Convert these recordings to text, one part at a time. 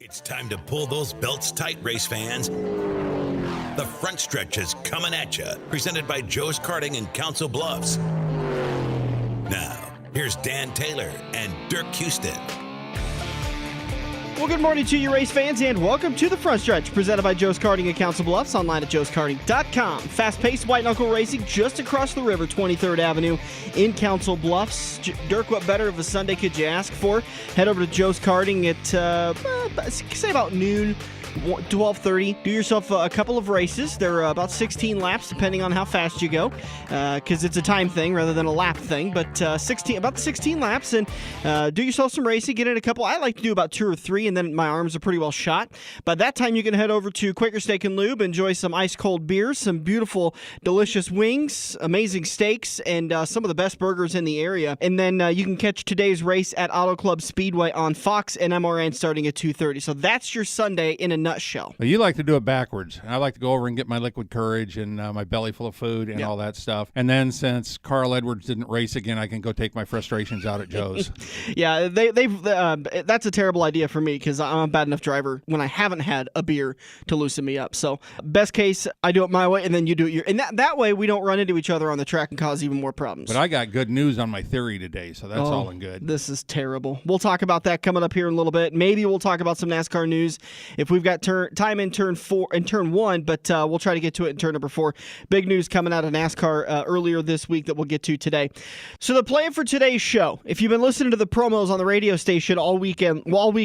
It's time to pull those belts tight, race fans. The front stretch is coming at you, presented by Joe's Karting in Council Bluffs. Now, here's Dan Taylor and Dirk Houston. Well, good morning to you, race fans, and welcome to the front stretch, presented by Joe's Karting in Council Bluffs, online at joeskarting.com. Fast-paced white knuckle racing just across the river, 23rd Avenue in Council Bluffs. Dirk, what better of a Sunday could you ask for? Head over to Joe's Karting at, say about noon, 12:30. Do yourself a couple of races. They're about 16 laps, depending on how fast you go, because it's a time thing rather than a lap thing. But about 16 laps, and do yourself some racing. Get in a couple. I like to do about 2 or 3, and then my arms are pretty well shot. By that time, you can head over to Quaker Steak and Lube, enjoy some ice-cold beers, some beautiful, delicious wings, amazing steaks, and some of the best burgers in the area. And then you can catch today's race at Auto Club Speedway on Fox and MRN starting at 2:30. So that's your Sunday in a nutshell. Well, you like to do it backwards. I like to go over and get my liquid courage and my belly full of food and all that stuff. And then since Carl Edwards didn't race again, I can go take my frustrations out at Joe's. Yeah, that's a terrible idea for me because I'm a bad enough driver when I haven't had a beer to loosen me up. So best case, I do it my way and then you do it your. And that way we don't run into each other on the track and cause even more problems. But I got good news on my theory today, so that's all in good. This is terrible. We'll talk about that coming up here in a little bit. Maybe we'll talk about some NASCAR news if we've got time in turn 1, but we'll try to get to it in turn number 4. Big news coming out of NASCAR earlier this week that we'll get to today. So the plan for today's show, if you've been listening to the promos on the radio station all week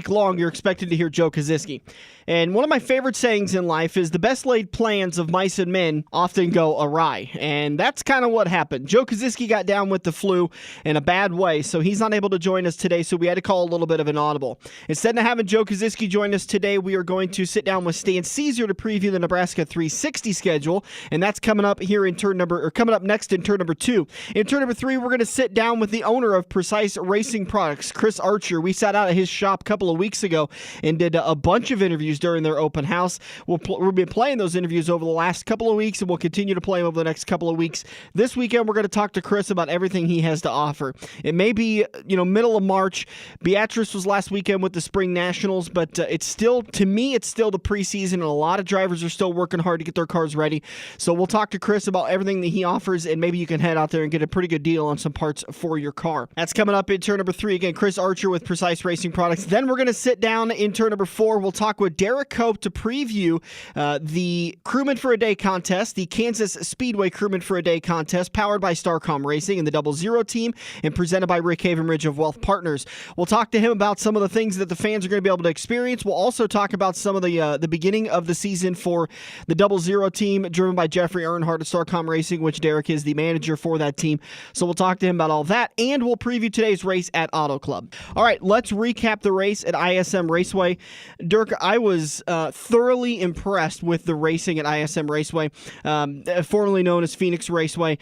long, you're expected to hear Joe Koziski. And one of my favorite sayings in life is the best laid plans of mice and men often go awry. And that's kind of what happened. Joe Koziski got down with the flu in a bad way, so he's not able to join us today, so we had to call a little bit of an audible. Instead of having Joe Koziski join us today, we are going to sit down with Stan Cisar to preview the Nebraska 360 schedule, and that's coming up here coming up next in turn number 2. In turn number 3, we're going to sit down with the owner of Precise Racing Products, Chris Archer. We sat out at his shop a couple of weeks ago and did a bunch of interviews during their open house. We've been playing those interviews over the last couple of weeks, and we'll continue to play them over the next couple of weeks. This weekend, we're going to talk to Chris about everything he has to offer. It may be, middle of March. Beatrice was last weekend with the Spring Nationals, but it's still the preseason, and a lot of drivers are still working hard to get their cars ready. So we'll talk to Chris about everything that he offers, and maybe you can head out there and get a pretty good deal on some parts for your car. That's coming up in turn number 3. Again, Chris Archer with Precise Racing Products. Then we're going to sit down in turn number 4. We'll talk with Derrike to preview the Crewman For A contest, the Kansas Speedway Crewman For A contest, powered by StarCom Racing and the 00 team, and presented by Rick Havenridge of Wealth Partners. We'll talk to him about some of the things that the fans are going to be able to experience. We'll also talk about some of the beginning of the season for the 00 team, driven by Jeffrey Earnhardt of StarCom Racing, which Derrike is the manager for that team. So we'll talk to him about all that, and we'll preview today's race at Auto Club. All right, let's recap the race at ISM Raceway. Dirk, I was thoroughly impressed with the racing at ISM Raceway, formerly known as Phoenix Raceway,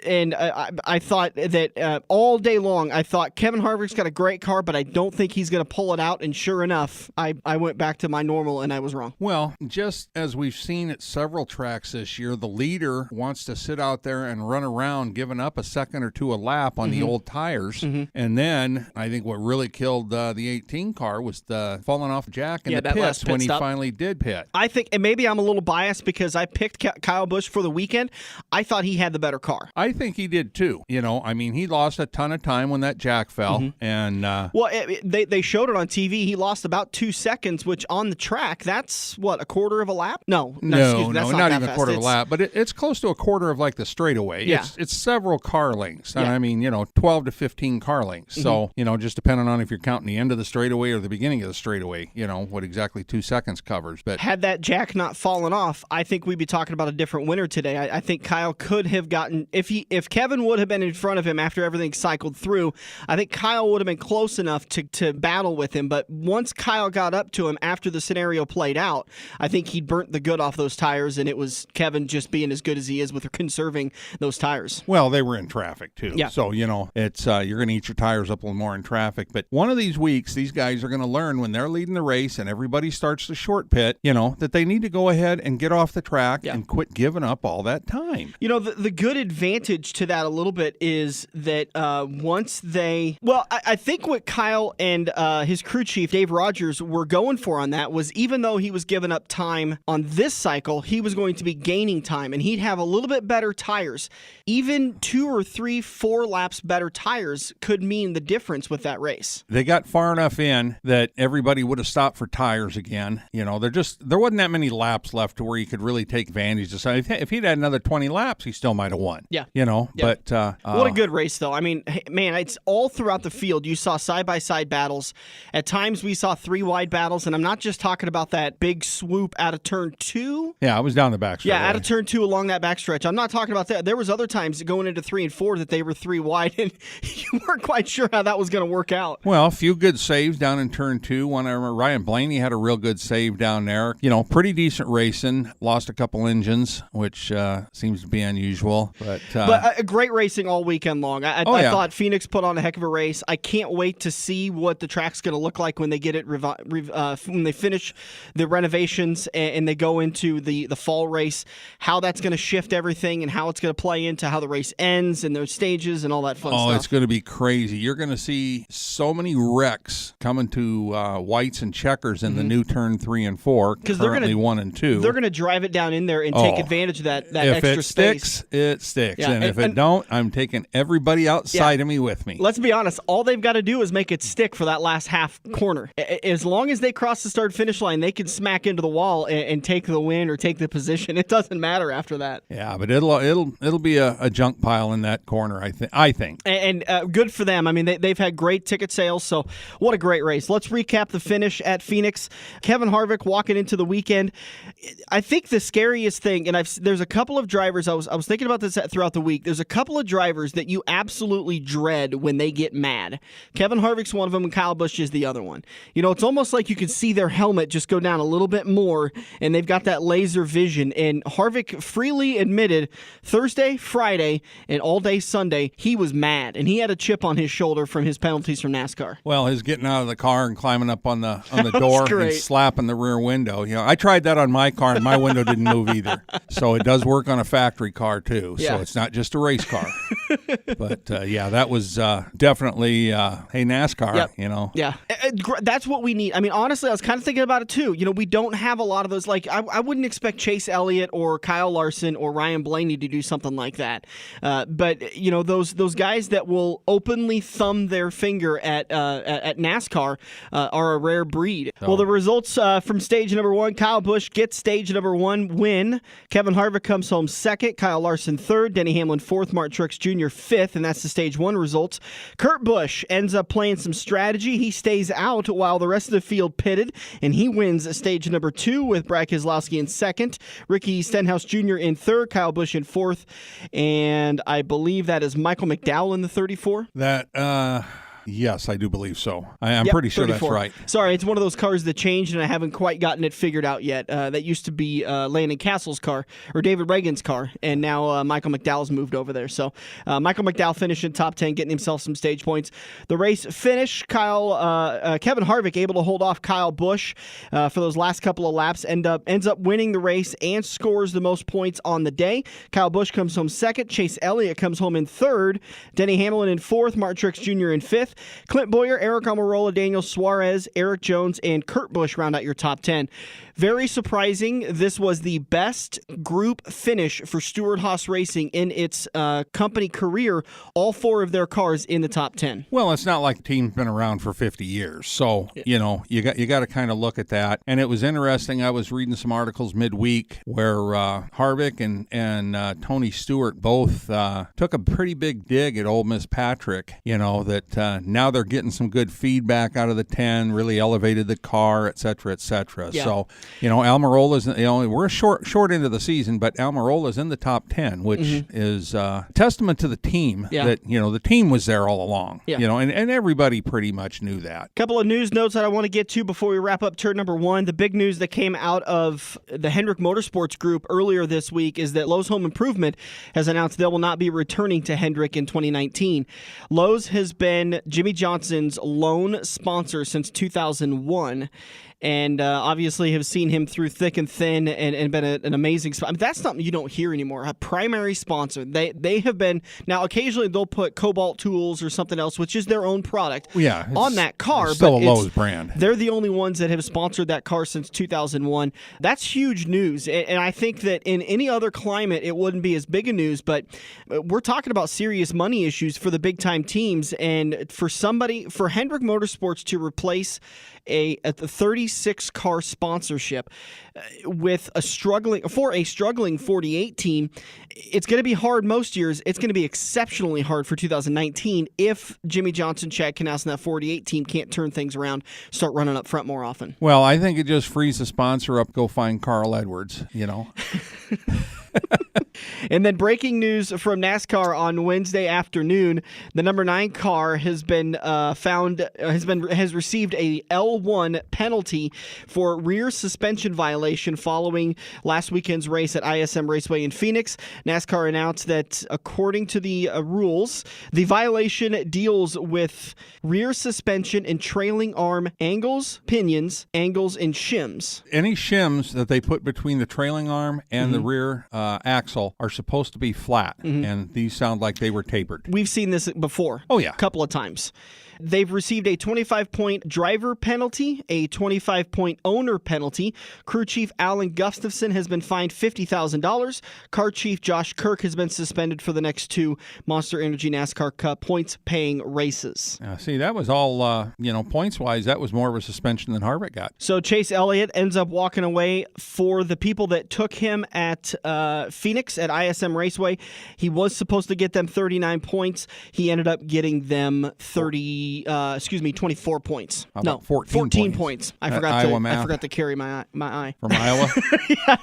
and I thought that all day long, I thought Kevin Harvick's got a great car, but I don't think he's going to pull it out, and sure enough, I went back to my normal, and I was wrong. Well, just as we've seen at several tracks this year, the leader wants to sit out there and run around, giving up a second or two a lap on the old tires, and then I think what really killed the 18 car was the falling off Jack in the pits when he finally did pit. I think, and maybe I'm a little biased because I picked Kyle Busch for the weekend. I thought he had the better car. I think he did too. He lost a ton of time when that Jack fell, and they showed it on TV. He lost about 2 seconds, which on the track, that's what, a quarter of a lap? No, not even a quarter of a lap, but it's close to a quarter of like the straightaway. Yeah. It's several car lengths. Yeah. 12 to 15 car lengths. So, just depending on if you're counting the end of the straightaway or the beginning of the straightaway, what exactly 2 seconds covers. But had that Jack not fallen off, I think we'd be talking about a different winner today. I think Kyle could have gotten, if Kevin would have been in front of him after everything cycled through, I think Kyle would have been close enough to battle with him. But once Kyle got up to him after the scenario played out, I think he burnt the good off those tires, and it was Kevin just being as good as he is with conserving those tires. Well, they were in traffic too. Yeah. So, it's you're going to eat your tires up a little more in traffic. But one of these weeks, these guys are going to learn when they're leading the race and everybody starts the short pit, that they need to go ahead and get off the track and quit giving up all that time. The good advantage to that a little bit is that once they... Well, I think what Kyle and his crew chief, Dave Rogers, were going for on that was even though he was giving up time on this cycle, he was going to be gaining time, and he'd have a little bit better tires. Even 2 or 3, 4 laps better tires could mean the difference with that race. They got far enough in that everybody would have stopped for tires again. There wasn't that many laps left to where you could really take advantage of something. If he'd had another 20 laps, he still might have won. Yeah. But what a good race, though. I mean, man, it's all throughout the field. You saw side-by-side battles. At times, we saw 3 wide battles, and I'm not just talking about that big swoop out of turn 2. Yeah, I was down the backstretch. Yeah, out of turn 2 along that backstretch. I'm not talking about that. There was other times going into 3 and 4 that they were 3 wide, and you weren't quite sure how that was going to work out. Well, a few good saves down in turn 2. I remember Ryan Blaney had a real good save down there. Pretty decent racing. Lost a couple engines, which seems to be unusual. But a great racing all weekend long. I thought Phoenix put on a heck of a race. I can't wait to see what the track's going to look like when they get it when they finish the renovations and they go into the fall race, how that's going to shift everything and how it's going to play into how the race ends and those stages and all that fun stuff. Oh, it's going to be crazy. You're going to see so many wrecks coming to whites and checkers in the new turn 3 and 4, currently 1 and 2. They're going to drive it down in there and take advantage of that extra space. If it sticks. Yeah. And if it don't, I'm taking everybody outside of me with me. Let's be honest. All they've got to do is make it stick for that last half corner. As long as they cross the start-finish line, they can smack into the wall and take the win or take the position. It doesn't matter after that. Yeah, but it'll be a junk pile in that corner, I think. And good for them. I mean, they've had great ticket sales, so what a great race. Let's recap the finish at Phoenix. Kevin Harvick walking into the weekend. I think the scariest thing, and there's a couple of drivers, I was thinking about this throughout the week, there's a couple of drivers that you absolutely dread when they get mad. Kevin Harvick's one of them, and Kyle Busch is the other one. It's almost like you can see their helmet just go down a little bit more, and they've got that laser vision. And Harvick freely admitted Thursday, Friday, and all day Sunday, he was mad, and he had a chip on his shoulder from his penalties from NASCAR. Well, his getting out of the car and climbing up on the door and slapping the rear window. I tried that on my car, and my window didn't move either. So it does work on a factory car too. Yeah. So it's not just a race car. But that was definitely hey, NASCAR. Yep. Yeah, that's what we need. I mean, honestly, I was kind of thinking about it too. We don't have a lot of those. Like, I wouldn't expect Chase Elliott or Kyle Larson or Ryan Blaney to do something like that. But those guys that will openly thumb their finger at NASCAR are a rare breed. So. Well, the results from stage number 1: Kyle Busch gets stage number 1 win. Kevin Harvick comes home 2nd. Kyle Larson 3rd. Denny Hamlin 4th. Martin Truex Jr. 5th, and that's the stage 1 results. Kurt Busch ends up playing some strategy. He stays out while the rest of the field pitted, and he wins stage number 2 with Brad Keselowski in 2nd. Ricky Stenhouse Jr. in 3rd. Kyle Busch in 4th, and I believe that is Michael McDowell in the 34. Yes, I do believe so. I'm pretty sure 34. That's right. Sorry, it's one of those cars that changed, and I haven't quite gotten it figured out yet. That used to be Landon Castle's car, or David Reagan's car, and now Michael McDowell's moved over there. So Michael McDowell finished in top 10, getting himself some stage points. The race finish, Kevin Harvick able to hold off Kyle Busch for those last couple of laps, ends up winning the race and scores the most points on the day. Kyle Busch comes home 2nd. Chase Elliott comes home in 3rd. Denny Hamlin in 4th. Martin Truex Jr. in 5th. Clint Bowyer, Eric Almirola, Daniel Suarez, Eric Jones, and Kurt Busch round out your top 10. Very surprising. This was the best group finish for Stewart-Haas Racing in its company career. All 4 of their cars in the top 10. Well, it's not like the team's been around for 50 years. So, you got to kind of look at that. And it was interesting. I was reading some articles midweek where Harvick and Tony Stewart both took a pretty big dig at old Miss Patrick, that now they're getting some good feedback out of the 10, really elevated the car, et cetera, et cetera. Yeah. So, Almirola's, we're short into the season, but Almirola's in the top 10, which is testament to the team that, the team was there all along, and everybody pretty much knew that. Couple of news notes that I want to get to before we wrap up turn number 1. The big news that came out of the Hendrick Motorsports Group earlier this week is that Lowe's Home Improvement has announced they will not be returning to Hendrick in 2019. Lowe's has been Jimmy Johnson's lone sponsor since 2001. And obviously have seen him through thick and thin and been an amazing sponsor. I mean, that's something you don't hear anymore. A primary sponsor. They have been, now occasionally they'll put Cobalt Tools or something else, which is their own product, on that car. It's still a Lowe's brand. They're the only ones that have sponsored that car since 2001. That's huge news. And I think that in any other climate, it wouldn't be as big a news. But we're talking about serious money issues for the big-time teams. And for Hendrick Motorsports to replace a 36-car sponsorship with a struggling 48 team, it's going to be hard most years. It's going to be exceptionally hard for 2019 if Jimmy Johnson, Chad Knaus, and that 48 team can't turn things around, start running up front more often. Well, I think it just frees the sponsor up, go find Carl Edwards, And then breaking news from NASCAR on Wednesday afternoon: the number 9 car has been has received a L1 penalty for rear suspension violation following last weekend's race at ISM Raceway in Phoenix. NASCAR announced that according to the rules, the violation deals with rear suspension and trailing arm angles, pinions, angles, and shims. Any shims that they put between the trailing arm and the rear axle are supposed to be flat, and these sound like they were tapered. We've seen this before. Oh, yeah. A couple of times. They've received a 25-point driver penalty, a 25-point owner penalty. Crew chief Alan Gustafson has been fined $50,000. Car chief Josh Kirk has been suspended for the next 2 Monster Energy NASCAR Cup points-paying races. See, that was all, points-wise, that was more of a suspension than Harvick got. So Chase Elliott ends up walking away. For the people that took him at Phoenix at ISM Raceway, he was supposed to get them 39 points. He ended up getting them 24 points. How about 14 points. I forgot to carry my eye. From Iowa? Yeah.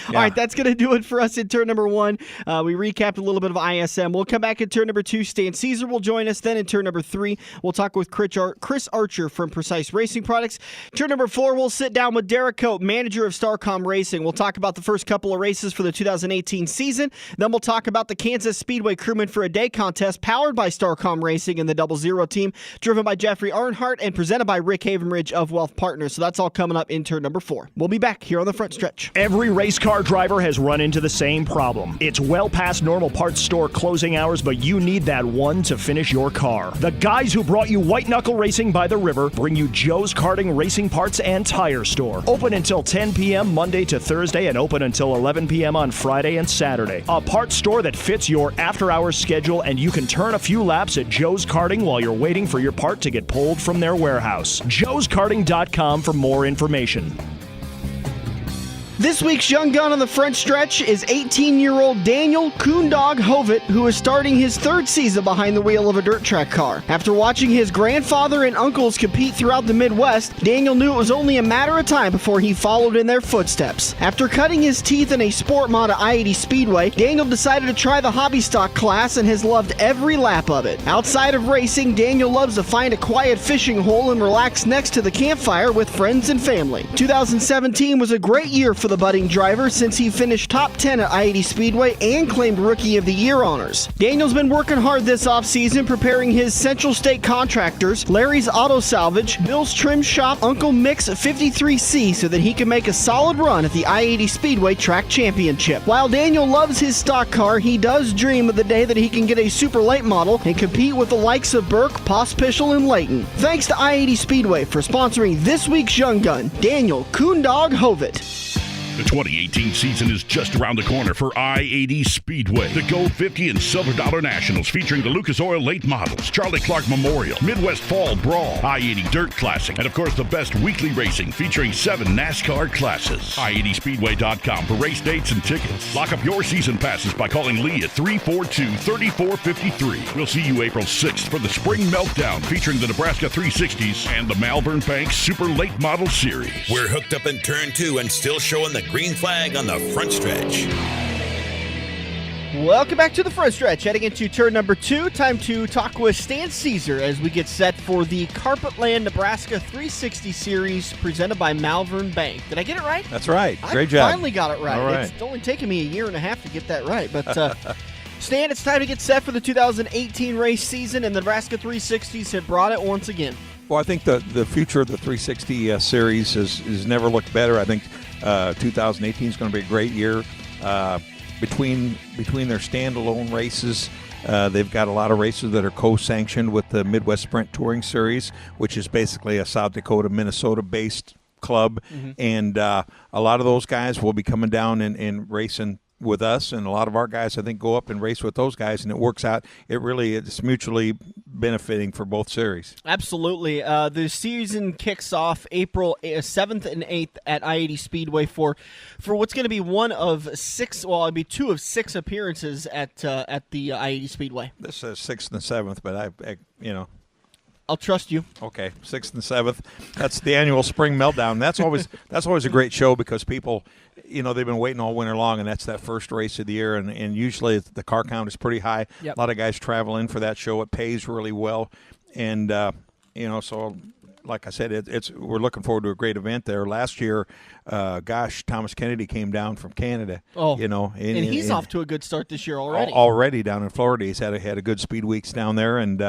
All right, that's going to do it for us in turn number 1. We recapped a little bit of ISM. We'll come back in turn number 2. Stan Cisar will join us. Then in turn number 3, we'll talk with Chris Archer from Precise Racing Products. Turn number 4, we'll sit down with Derrike, manager of StarCom Racing. We'll talk about the first couple of races for the 2018 season. Then we'll talk about the Kansas Speedway Crewman For A Day contest powered by StarCom Racing and the 00 team, driven by Jeffrey Earnhardt and presented by Rick Havenridge of Wealth Partners. So that's all coming up in turn number 4. We'll be back here on the front stretch. Every race car driver has run into the same problem. It's well past normal parts store closing hours, but you need that one to finish your car. The guys who brought you White Knuckle Racing by the River bring you Joe's Karting Racing Parts and Tire Store. Open until 10 p.m. Monday to Thursday and open until 11 p.m. on Friday and Saturday. A parts store that fits your after-hours schedule, and you can turn a few laps at Joe's Karting while you're waiting for your part to get pulled from their warehouse. joeskarting.com for more information. This week's young gun on the front stretch is 18-year-old Daniel Coondog Hovitt, who is starting his 3rd season behind the wheel of a dirt track car. After watching his grandfather and uncles compete throughout the Midwest, Daniel knew it was only a matter of time before he followed in their footsteps. After cutting his teeth in a sport mod at I-80 Speedway, Daniel decided to try the hobby stock class and has loved every lap of it. Outside of racing, Daniel loves to find a quiet fishing hole and relax next to the campfire with friends and family. 2017 was a great year for the budding driver since he finished top 10 at I-80 Speedway and claimed Rookie of the Year honors. Daniel's been working hard this offseason preparing his Central State contractors, Larry's Auto Salvage, Bill's Trim Shop, Uncle Mick's 53C so that he can make a solid run at the I-80 Speedway Track Championship. While Daniel loves his stock car, he does dream of the day that he can get a super late model and compete with the likes of Burke, Pospischel, and Layton. Thanks to I-80 Speedway for sponsoring this week's Young Gun, Daniel Coondog Hovitt. The 2018 season is just around the corner for I-80 Speedway. The Gold 50 and Silver Dollar Nationals featuring the Lucas Oil late models, Charlie Clark Memorial, Midwest Fall Brawl, I-80 Dirt Classic, and of course the best weekly racing featuring 7 NASCAR classes. I80Speedway.com for race dates and tickets. Lock up your season passes by calling Lee at 342-3453. We'll see you April 6th for the Spring Meltdown featuring the Nebraska 360s and the Malvern Bank Super Late Model Series. We're hooked up in turn 2 and still showing the green flag on the front stretch. Welcome back to the front stretch. Heading into turn number 2, time to talk with Stan Cisar as we get set for the Carpet Land Nebraska 360 Series presented by Malvern Bank. Did I get it right? That's right. Great job. I finally got it right. All right. It's only taken me a year and a half to get that right, but Stan, it's time to get set for the 2018 race season, and the Nebraska 360s have brought it once again. Well, I think the future of the 360 series has never looked better. I think 2018 is going to be a great year. Between their standalone races, they've got a lot of races that are co-sanctioned with the Midwest Sprint Touring Series, which is basically a South Dakota, Minnesota-based club. Mm-hmm. And a lot of those guys will be coming down and racing with us, and a lot of our guys, I think, go up and race with those guys, and it works out. It's mutually benefiting for both series. Absolutely. The season kicks off April 7th and 8th at I-80 Speedway for what's going to be one of six, well, it'll be two of six appearances at the I-80 Speedway. This says 6th and 7th, but I'll trust you. Okay, 6th and 7th. That's the annual Spring Meltdown. That's always a great show because people, they've been waiting all winter long, and that's that first race of the year, and usually the car count is pretty high. Yep. A lot of guys travel in for that show. It pays really well, and so like I said, we're looking forward to a great event there. Last year, Thomas Kennedy came down from Canada. Oh, and he's off to a good start this year already. Already down in Florida, he's had a good speed weeks down there, and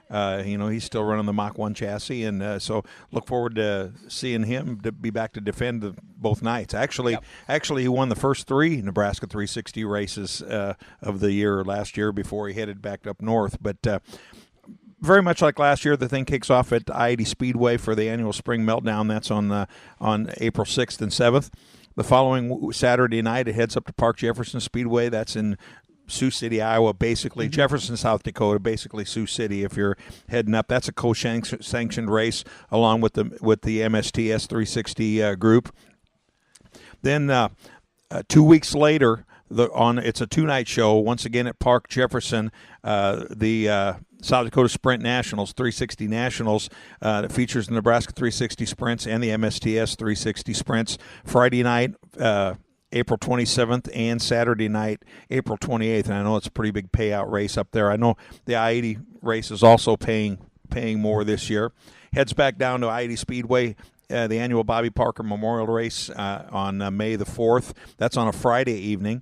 he's still running the Mach 1 chassis, and so look forward to seeing him to be back to defend both nights. Actually, he won the first three Nebraska 360 races of the year last year before he headed back up north. But very much like last year, the thing kicks off at I-80 Speedway for the annual Spring Meltdown. That's on April 6th and 7th. The following Saturday night, it heads up to Park Jefferson Speedway. That's in Sioux City, Iowa, basically. Mm-hmm. Jefferson, South Dakota, basically Sioux City if you're heading up. That's a co-sanctioned race along with the MSTS 360 group. Then 2 weeks later, it's a two-night show, once again at Park Jefferson, the South Dakota Sprint Nationals, 360 Nationals, that features the Nebraska 360 Sprints and the MSTS 360 Sprints. Friday night, April 27th, and Saturday night, April 28th. And I know it's a pretty big payout race up there. I know the I-80 race is also paying more this year. Heads back down to I-80 Speedway, the annual Bobby Parker Memorial Race on May the 4th. That's on a Friday evening.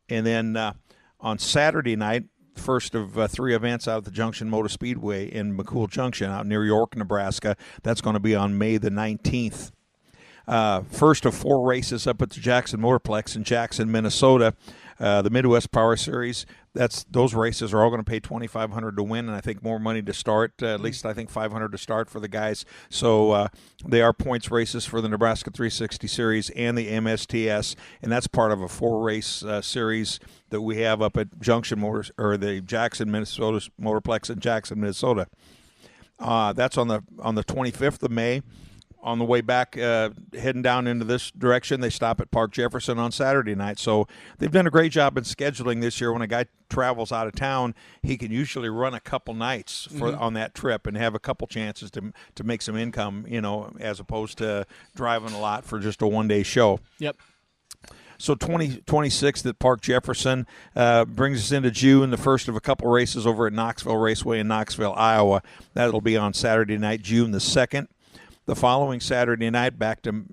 And then on Saturday night, first of three events out of the Junction Motor Speedway in McCool Junction out near York, Nebraska. That's going to be on May the 19th. First of four races up at the Jackson Motorplex in Jackson, Minnesota. The Midwest Power Series, those races are all going to pay $2,500 to win, and I think more money to start. At least I think $500 to start for the guys. So they are points races for the Nebraska 360 Series and the MSTS, and that's part of a four-race series that we have up at Junction Motors, or the Jackson Minnesota Motorplex in Jackson, Minnesota. That's on the 25th of May. On the way back, heading down into this direction, they stop at Park Jefferson on Saturday night. So they've done a great job in scheduling this year. When a guy travels out of town, he can usually run a couple nights on that trip and have a couple chances to make some income, as opposed to driving a lot for just a one-day show. Yep. So 26th at Park Jefferson brings us into June, the first of a couple races over at Knoxville Raceway in Knoxville, Iowa. That'll be on Saturday night, June the 2nd. The following Saturday night, back to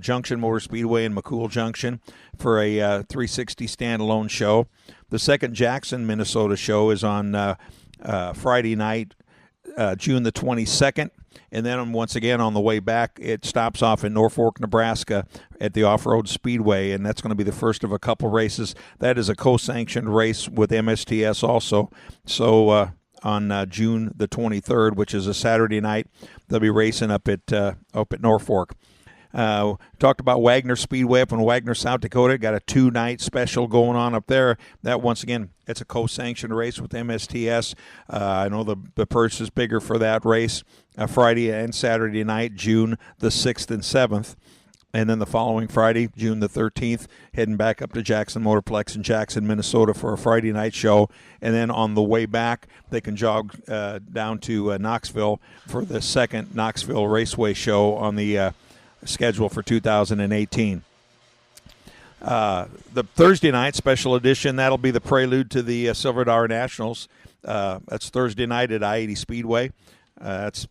Junction Motor Speedway in McCool Junction for a 360 standalone show. The second Jackson, Minnesota show is on Friday night, June the 22nd. And then once again on the way back, it stops off in Norfolk, Nebraska at the Off-Road Speedway, and that's going to be the first of a couple races. That is a co-sanctioned race with MSTS also. So on June the 23rd, which is a Saturday night, they'll be racing up at Norfolk. Talked about Wagner Speedway up in Wagner, South Dakota. Got a two-night special going on up there. That, once again, it's a co-sanctioned race with MSTS. I know the purse is bigger for that race. Friday and Saturday night, June the 6th and 7th. And then the following Friday, June the 13th, heading back up to Jackson Motorplex in Jackson, Minnesota for a Friday night show. And then on the way back, they can jog down to Knoxville for the second Knoxville Raceway show on the schedule for 2018. The Thursday night special edition, that'll be the prelude to the Silver Dollar Nationals. That's Thursday night at I-80 Speedway. That's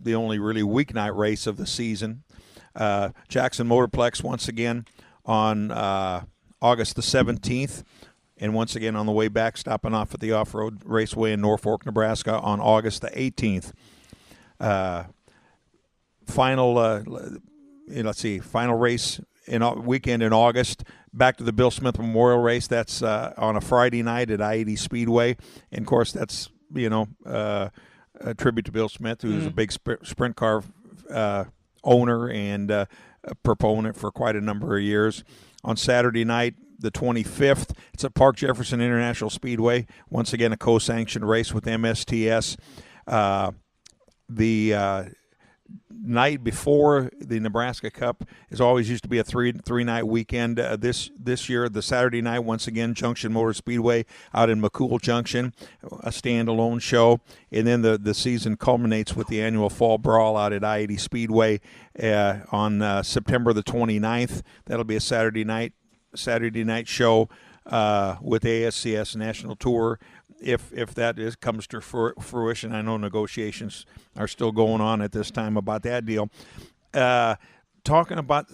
the only really weeknight race of the season. Jackson Motorplex once again on August the 17th. And once again, on the way back, stopping off at the Off-Road Raceway in Norfolk, Nebraska on August the 18th. Final race weekend in August. Back to the Bill Smith Memorial Race. That's on a Friday night at I-80 Speedway. And, of course, that's, a tribute to Bill Smith, who's a big sprint car owner and a proponent for quite a number of years. On Saturday night, the 25th, it's at Park Jefferson International Speedway. Once again, a co-sanctioned race with MSTS. The night before the Nebraska Cup is always used to be a three-night weekend. This year, the Saturday night, once again, Junction Motor Speedway out in McCool Junction, a standalone show. And then the season culminates with the annual Fall Brawl out at I-80 Speedway on September the 29th. That'll be a Saturday night show with ASCS National Tour. If that comes to fruition, I know negotiations are still going on at this time about that deal. Talking about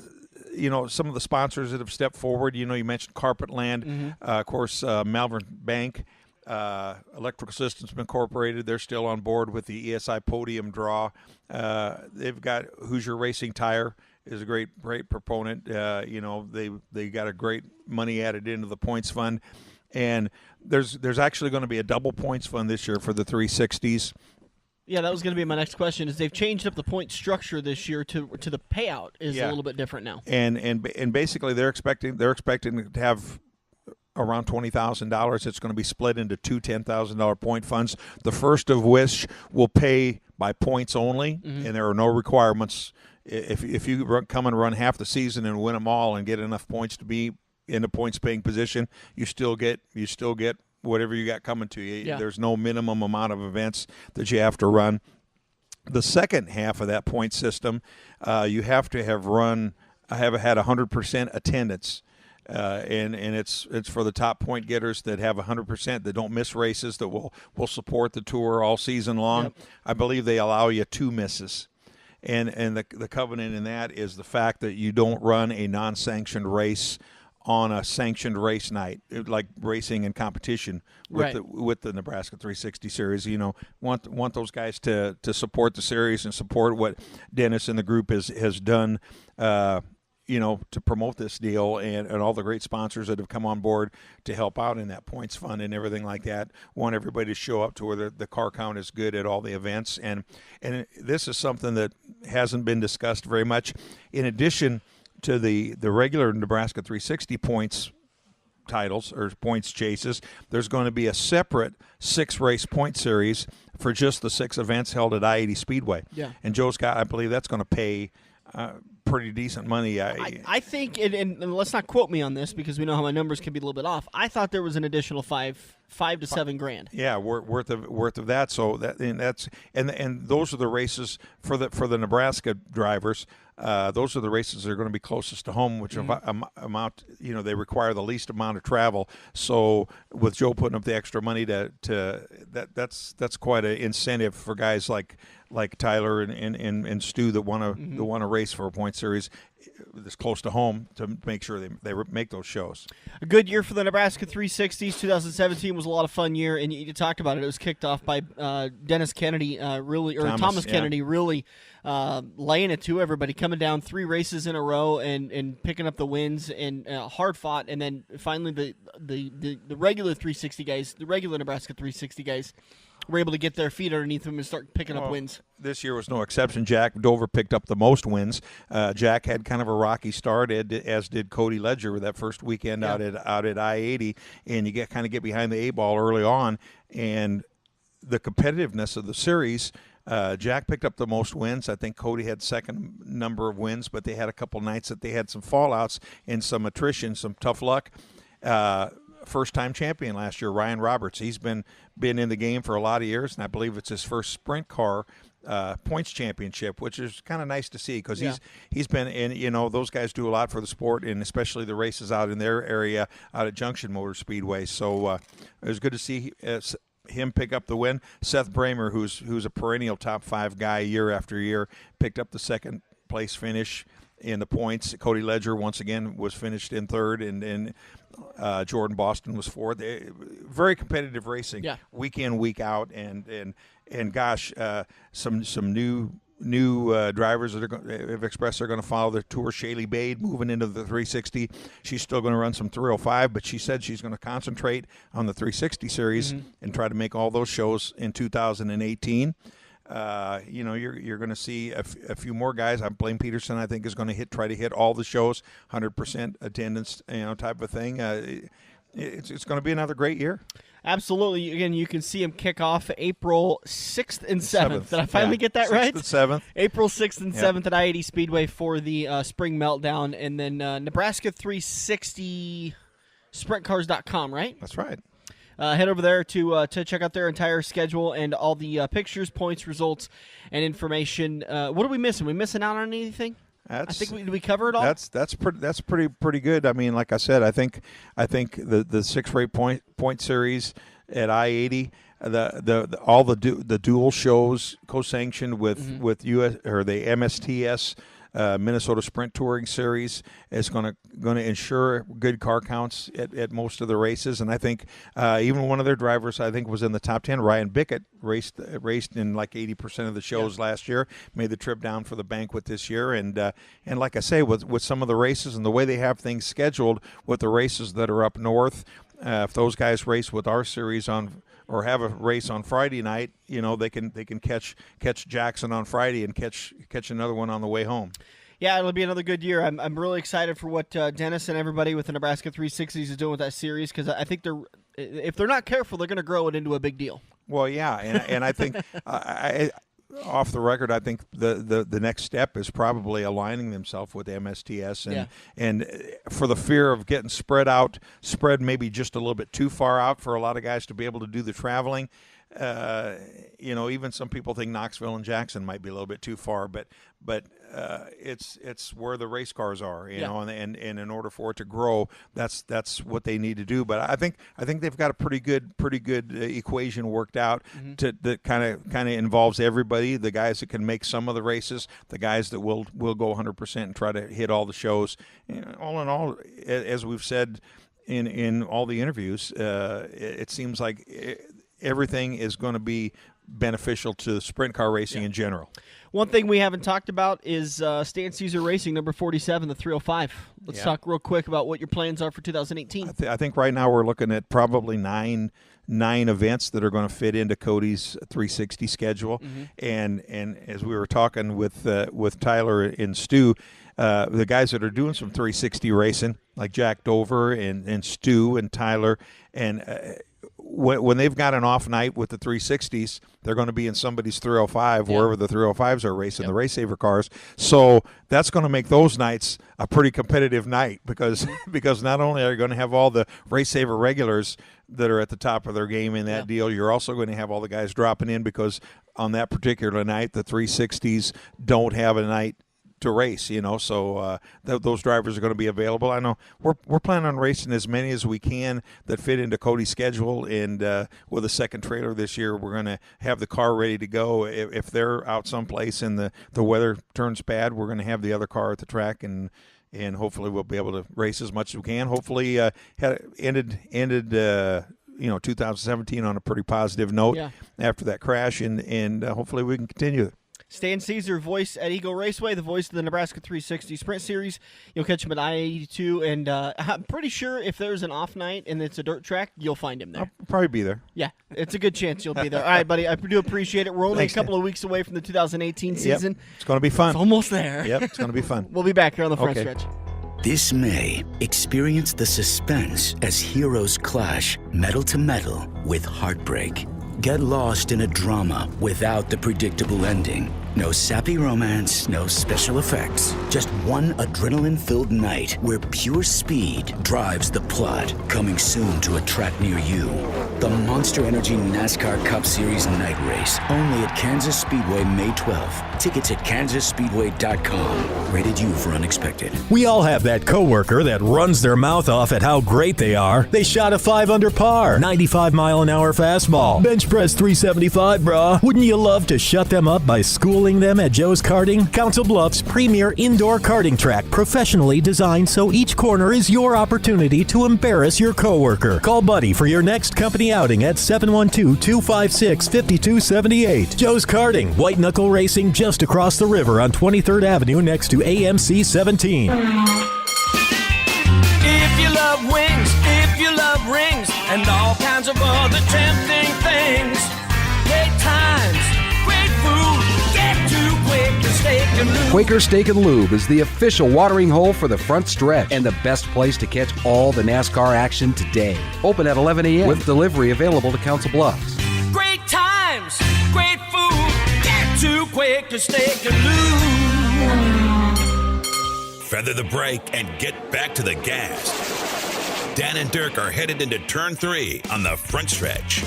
some of the sponsors that have stepped forward. You mentioned Carpet Land, of course, Malvern Bank, Electrical Systems Incorporated. They're still on board with the ESI podium draw. They've got Hoosier Racing Tire is a great proponent. They got a great money added into the points fund. And there's actually going to be a double points fund this year for the 360s. Yeah, that was going to be my next question. Is they've changed up the point structure this year to the payout is a little bit different now. And basically they're expecting to have around $20,000. It's going to be split into two $10,000 point funds. The first of which will pay by points only, and there are no requirements. If you come and run half the season and win them all and get enough points to be in a points-paying position, you still get whatever you got coming to you. Yeah. There's no minimum amount of events that you have to run. The second half of that point system, you have to have had 100% attendance, and it's for the top point getters that have 100%, that don't miss races, that will support the tour all season long. Yep. I believe they allow you 2 misses. And the covenant in that is the fact that you don't run a non-sanctioned race on a sanctioned race night, like racing and competition with the Nebraska 360 series. Want those guys to support the series and support what Dennis and the group has done, to promote this deal, and all the great sponsors that have come on board to help out in that points fund and everything like that. Want everybody to show up to where the car count is good at all the events. And this is something that hasn't been discussed very much. In addition to the regular Nebraska 360 points titles or points chases, there's going to be a separate 6-race point series for just the 6 events held at I-80 Speedway. Yeah. And Joe Scott, I believe that's going to pay pretty decent money. I think, and let's not quote me on this because we know how my numbers can be a little bit off. I thought there was an additional $5 to $7 grand. Yeah, worth of that. So and those are the races for the Nebraska drivers. Those are the races that are going to be closest to home, which amount, they require the least amount of travel. So with Joe putting up the extra money that's quite an incentive for guys like Tyler and Stu that want to race for a point series that's close to home to make sure they make those shows. A good year for the Nebraska 360s. 2017 was a lot of fun year, and you talked about it. It was kicked off by Thomas Kennedy, really laying it to everybody, coming down 3 races in a row and picking up the wins, and hard fought. And then finally the regular 360 guys, the regular Nebraska 360 guys, were able to get their feet underneath them and start picking up wins. This year was no exception. Jack Dover picked up the most wins. Jack had kind of a rocky start, as did Cody Ledger with that first weekend out at I-80, and you get behind the 8 ball early on, and the competitiveness of the series. Jack picked up the most wins. I think Cody had second number of wins, but they had a couple nights that they had some fallouts and some attrition, some tough luck. First-time champion last year, Ryan Roberts. He's been in the game for a lot of years, and I believe it's his first sprint car points championship, which is kind of nice to see because he's been in. Those guys do a lot for the sport, and especially the races out in their area out at Junction Motor Speedway. So it was good to see him pick up the win. Seth Bramer, who's a perennial top 5 guy year after year, picked up the second place finish. in the points. Cody Ledger once again was finished in third, and Jordan Boston was fourth. Very competitive racing, week in, week out, and gosh, some new drivers that have expressed they're going to follow the tour. Shaylee Bade moving into the 360. She's still going to run some 305, but she said she's going to concentrate on the 360 series and try to make all those shows in 2018. You're going to see a few more guys. Blaine Peterson, I think, is going to try to hit all the shows, 100% attendance, type of thing. It's going to be another great year. Absolutely. Again, you can see him kick off April 6th and 7th. Did I finally get that right? 6th and 7th. April 6th and 7th at I-80 Speedway for the Spring Meltdown, and then Nebraska 360 SprintCars.com, right? That's right. Head over there to check out their entire schedule and all the pictures, points, results, and information. What are we missing? We missing out on anything? I think we cover it all. That's pretty good. I mean, like I said, I think the 6 rate point series at I-80, all the dual shows co-sanctioned with US or the MSTS. Minnesota Sprint Touring Series is going to ensure good car counts at most of the races, and I think even one of their drivers I think was in the top 10. Ryan Bickett raced in like 80% of the shows last year. Made the trip down for the banquet this year, and like I say, with some of the races and the way they have things scheduled with the races that are up north, if those guys race with our series on. Or have a race on Friday night, they can catch Jackson on Friday and catch another one on the way home. Yeah, it'll be another good year. I'm really excited for what Dennis and everybody with the Nebraska 360s is doing with that series, because I think if they're not careful, they're going to grow it into a big deal. Well, yeah, and I think off the record, I think the next step is probably aligning themselves with MSTS, and for the fear of getting spread maybe just a little bit too far out for a lot of guys to be able to do the traveling. Even some people think Knoxville and Jackson might be a little bit too far, but it's where the race cars are, and in order for it to grow, that's what they need to do. But I think they've got a pretty good equation worked out that kind of involves everybody, the guys that can make some of the races, the guys that will go 100% and try to hit all the shows. All in all, as we've said in all the interviews, it seems like everything is going to be beneficial to sprint car racing in general. One thing we haven't talked about is Stan Cisar Racing, number 47, the 305. Let's talk real quick about what your plans are for 2018. I think right now we're looking at probably nine events that are going to fit into Cody's 360 schedule. And as we were talking with Tyler and Stu, the guys that are doing some 360 racing, like Jack Dover and Stu and Tyler, and when they've got an off night with the 360s, they're going to be in somebody's 305, wherever the 305s are racing, the Race Saver cars. So that's going to make those nights a pretty competitive night because not only are you going to have all the Race Saver regulars that are at the top of their game in that deal, you're also going to have all the guys dropping in because on that particular night, the 360s don't have a night to race, so those drivers are going to be available. I know we're planning on racing as many as we can that fit into Cody's schedule, and with a second trailer this year, we're going to have the car ready to go. If they're out someplace and the weather turns bad, we're going to have the other car at the track, and hopefully we'll be able to race as much as we can. Hopefully ended 2017 on a pretty positive note after that crash, and hopefully we can continue it. Stan Cisar, voice at Eagle Raceway, the voice of the Nebraska 360 Sprint Series. You'll catch him at I-82, and I'm pretty sure if there's an off night and it's a dirt track, you'll find him there. I'll probably be there. Yeah, it's a good chance you'll be there. All right, buddy, I do appreciate it. We're only a couple of weeks away from the 2018 season. It's going to be fun. It's almost there. Yep, it's going to be fun. We'll be back here on the front stretch. This May, experience the suspense as heroes clash metal to metal with heartbreak. Get lost in a drama without the predictable ending. No sappy romance, no special effects. Just one adrenaline-filled night where pure speed drives the plot. Coming soon to a track near you. The Monster Energy NASCAR Cup Series night race. Only at Kansas Speedway May 12th. Tickets at KansasSpeedway.com. Rated U for unexpected. We all have that coworker that runs their mouth off at how great they are. They shot a 5 under par, 95-mile-an-hour fastball, bench press 375, brah. Wouldn't you love to shut them up by schooling them at Joe's Karting, Council Bluffs' premier indoor karting track professionally designed so each corner is your opportunity to embarrass your coworker. Call Buddy for your next company outing at 712-256-5278. Joe's Karting, white knuckle racing just across the river on 23rd Avenue next to AMC 17. If you love wings, if you love rings, and all kinds of other tempting things, great times, great food, get to Quaker Steak and Lube. Quaker Steak and Lube is the official watering hole for the front stretch and the best place to catch all the NASCAR action today. Open at 11 a.m. with delivery available to Council Bluffs. Great times, great food, get to Quaker Steak and Lube. Feather the brake and get back to the gas. Dan and Dirk are headed into turn 3 on the front stretch.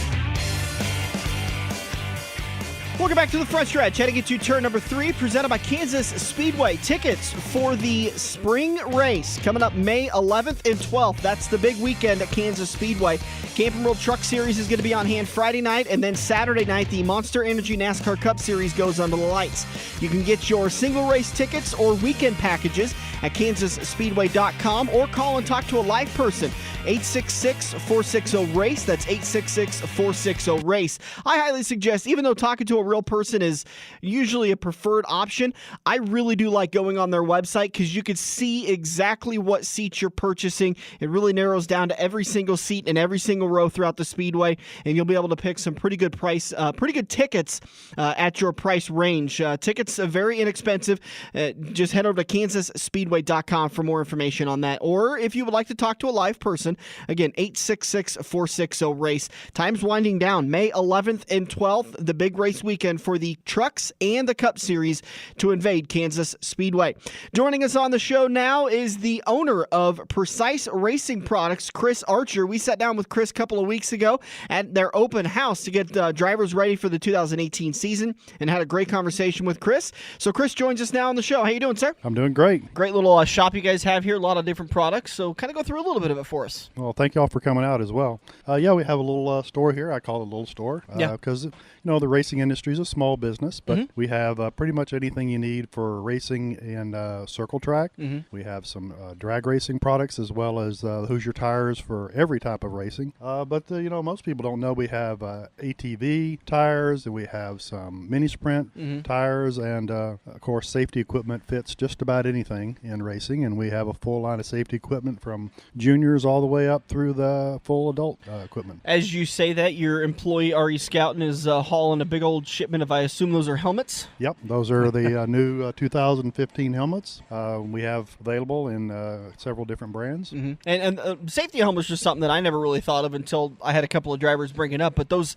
Welcome back to the front stretch. Heading into turn number 3, presented by Kansas Speedway. Tickets for the spring race coming up May 11th and 12th. That's the big weekend at Kansas Speedway. Camping World Truck Series is going to be on hand Friday night, and then Saturday night, the Monster Energy NASCAR Cup Series goes under the lights. You can get your single race tickets or weekend packages at kansasspeedway.com or call and talk to a live person. 866-460-RACE. That's 866-460-RACE. I highly suggest, even though talking to a real person is usually a preferred option, I really do like going on their website because you can see exactly what seats you're purchasing. It really narrows down to every single seat in every single row throughout the speedway, and you'll be able to pick some pretty good tickets at your price range. Tickets are very inexpensive. Just head over to kansasspeedway.com for more information on that. Or if you would like to talk to a live person, again, 866-460-RACE. Time's winding down. May 11th and 12th, the big race weekend for the trucks and the Cup Series to invade Kansas Speedway. Joining us on the show now is the owner of Precise Racing Products, Chris Archer. We sat down with Chris a couple of weeks ago at their open house to get drivers ready for the 2018 season and had a great conversation with Chris. So Chris joins us now on the show. How you doing, sir? I'm doing great. Great little shop you guys have here, a lot of different products. So kind of go through a little bit of it for us. Well, thank you all for coming out as well. We have a little store here. I call it a little store because, the racing industry is a small business, but we have pretty much anything you need for racing and circle track. We have some drag racing products as well as Hoosier tires for every type of racing. But most people don't know we have ATV tires, and we have some mini sprint tires, and of course safety equipment fits just about anything in racing, and we have a full line of safety equipment from juniors all the way up through the full adult equipment. As you say that, your employee Ari Scouten is hauling a big old shipment of, I assume those are helmets? Yep, those are the new 2015 helmets we have available in several different brands. And safety helmets is just something that I never really thought of until I had a couple of drivers bring it up, but those...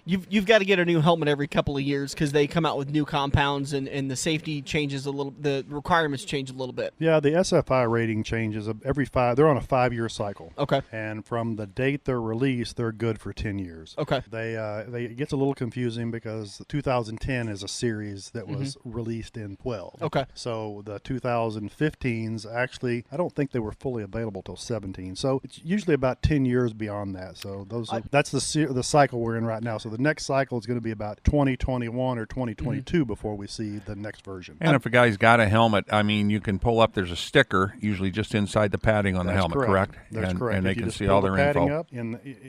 You've got to get a new helmet every couple of years because they come out with new compounds and the safety changes a little. The requirements change a little bit. Yeah, the SFI rating changes every 5. They're on a 5-year cycle. Okay. And from the date they're released, they're good for 10 years. Okay. It gets a little confusing because 2010 is a series that was released in 12. Okay. So the 2015s actually, I don't think they were fully available till 17. So it's usually about 10 years beyond that. So that's the cycle we're in right now. So the next cycle is going to be about 2021 or 2022 before we see the next version. And if a guy's got a helmet, you can pull up, there's a sticker, usually just inside the padding on the helmet, correct? That's correct. And they if you can just see pull all the their padding info. Up,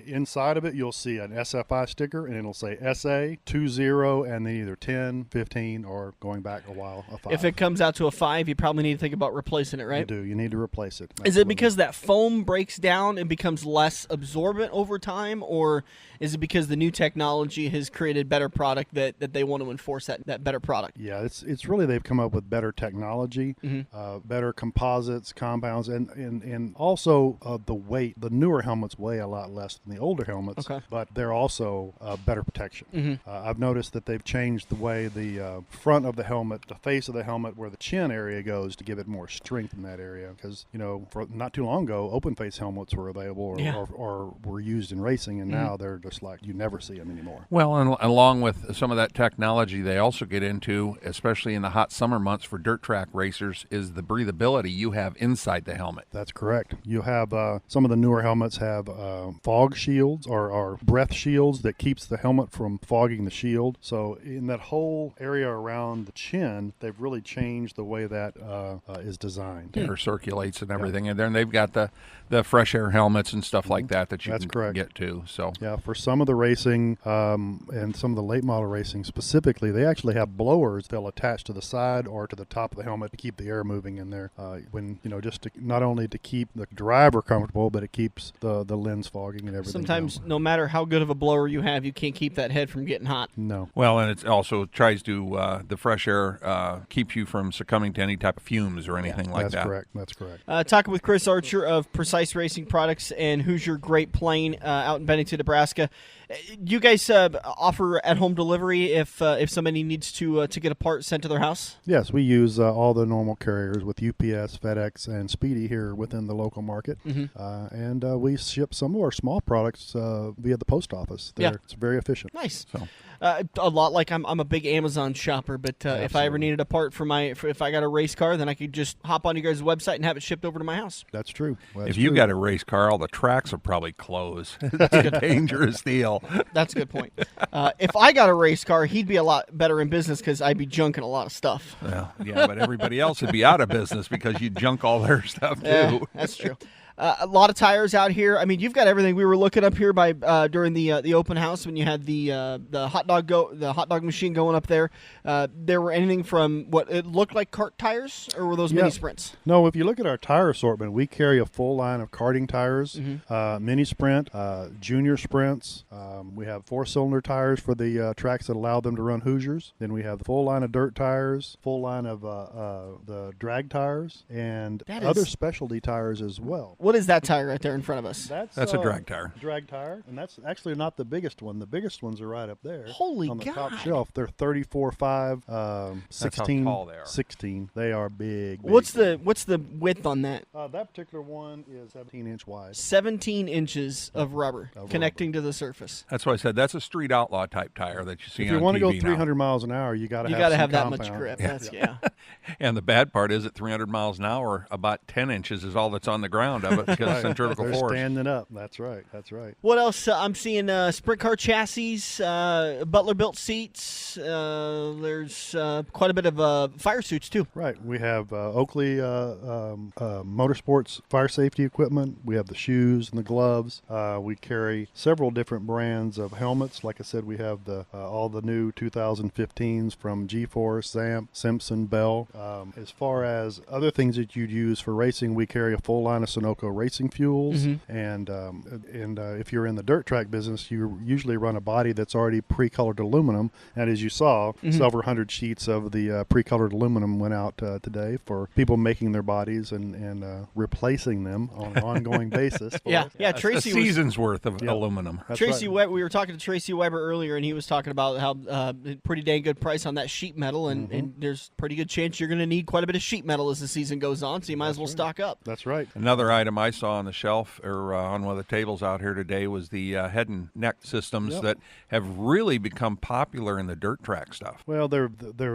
inside of it, you'll see an SFI sticker, and it'll say SA, 20, and then either 10, 15, or going back a while, a 5. If it comes out to a 5, you probably need to think about replacing it, right? You do. You need to replace it. Is it because that foam breaks down and becomes less absorbent over time, or is it because the new technology has created better product that they want to enforce that better product? Yeah, it's really they've come up with better technology, better composites, compounds, and also the weight. The newer helmets weigh a lot less than the older helmets, but they're also better protection. I've noticed that they've changed the way the front of the helmet, the face of the helmet, where the chin area goes to give it more strength in that area. Because, for not too long ago, open face helmets were available or were used in racing, and now they're just like you never see them anymore. anymore. Well, and along with some of that technology, they also get into, especially in the hot summer months for dirt track racers, is the breathability you have inside the helmet. That's correct. You have some of the newer helmets have fog shields or breath shields that keeps the helmet from fogging the shield. So in that whole area around the chin, they've really changed the way that is designed. Air circulates and everything, and then they've got the fresh air helmets and stuff like that you can get to. So yeah, for some of the racing and some of the late model racing specifically, they actually have blowers they'll attach to the side or to the top of the helmet to keep the air moving in there. When just to, not only to keep the driver comfortable, but it keeps the lens fogging and everything. Sometimes, no matter how good of a blower you have, you can't keep that head from getting hot. No. Well, and it also tries to the fresh air keeps you from succumbing to any type of fumes or anything like that. That's correct. Talking with Chris Archer of Precise Racing Products and Hoosier Great Plain out in Bennington, Nebraska. Do you guys offer at-home delivery if somebody needs to get a part sent to their house? Yes, we use all the normal carriers with UPS, FedEx, and Speedy here within the local market. And we ship some of our small products via the post office. It's very efficient. Nice. So. A lot like I'm a big Amazon shopper, but if I ever needed a part for if I got a race car, then I could just hop on you guys' website and have it shipped over to my house. That's true. If you got a race car, all the tracks will probably close. It's a dangerous deal. That's a good point. If I got a race car, he'd be a lot better in business because I'd be junking a lot of stuff. Well, yeah, but everybody else would be out of business because you junk all their stuff too. Yeah, that's true. A lot of tires out here. I mean, you've got everything. We were looking up here by during the open house when you had the hot dog machine going up there. There were anything from what it looked like kart tires, or were those mini sprints? No, if you look at our tire assortment, we carry a full line of karting tires, mini sprint, junior sprints. We have 4-cylinder tires for the tracks that allow them to run Hoosiers. Then we have the full line of dirt tires, full line of the drag tires, and other specialty tires as well. What is that tire right there in front of us? That's a drag tire. Drag tire, and that's actually not the biggest one. The biggest ones are right up there. Holy on the God. top shelf. They're 34.5, 16. how tall they are. 16. They are big. What's the width on that? That particular one is 17-inch wide. 17 inches of rubber connecting to the surface. That's why I said that's a street outlaw type tire that you see on TV. If you want to go now. 300 miles an hour, you got to have that compound. much grip. Yeah. And the bad part is at 300 miles an hour, about 10 inches is all that's on the ground of it because of centrifugal They're force. standing up. That's right. What else? I'm seeing sprint car chassis, Butler built seats. There's quite a bit of fire suits too. Right. We have Oakley Motorsports fire safety equipment. We have the shoes and the gloves. We carry several different brands of helmets. Like I said, we have all the new 2015s from G-Force, Zamp, Simpson, Bell. As far as other things that you'd use for racing, we carry a full line of Sunoco racing fuels. And if you're in the dirt track business, you usually run a body that's already pre-colored aluminum. And as you saw, several hundred sheets of the pre-colored aluminum went out today for people making their bodies and replacing them on an ongoing basis. Tracy a season's worth of aluminum. Tracy Weber, we were talking to Tracy Weber earlier, and he was talking about how pretty dang good price on that sheet metal, and there's pretty good chance you're going to need quite a bit of sheet metal as the season goes on, so you might as well stock up. That's right. Another item I saw on the shelf or on one of the tables out here today was the head and neck systems that have really become popular in the dirt track stuff. Well, they're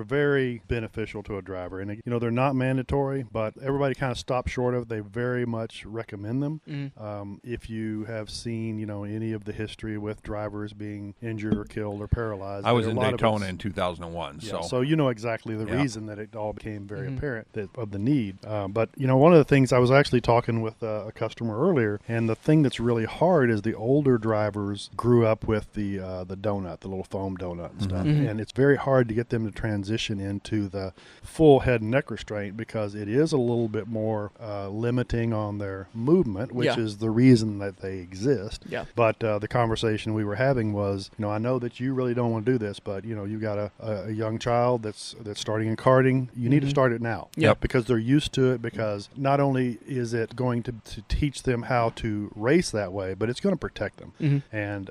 very beneficial to a driver, and they're not mandatory, but everybody kind of stops short of. They very much recommend them. If you have seen any of the history with drivers being injured or killed or paralyzed, I was in Daytona in 2001, so you know exactly the reason that it all became very apparent of the need. But one of the things, I was actually talking with a customer earlier, and the thing that's really hard is the older drivers grew up with the donut, the little foam donut and stuff, and it's very hard to get them to transition into the full head and neck restraint because it is a little bit more limiting on their movement, which is the reason that they exist. But the conversation we were having was, I know that you really don't want to do this, but you got a young child that's starting in karting. You need to start it now, because they're used to it. Because not only is it going to good to teach them how to race that way, but it's going to protect them. And,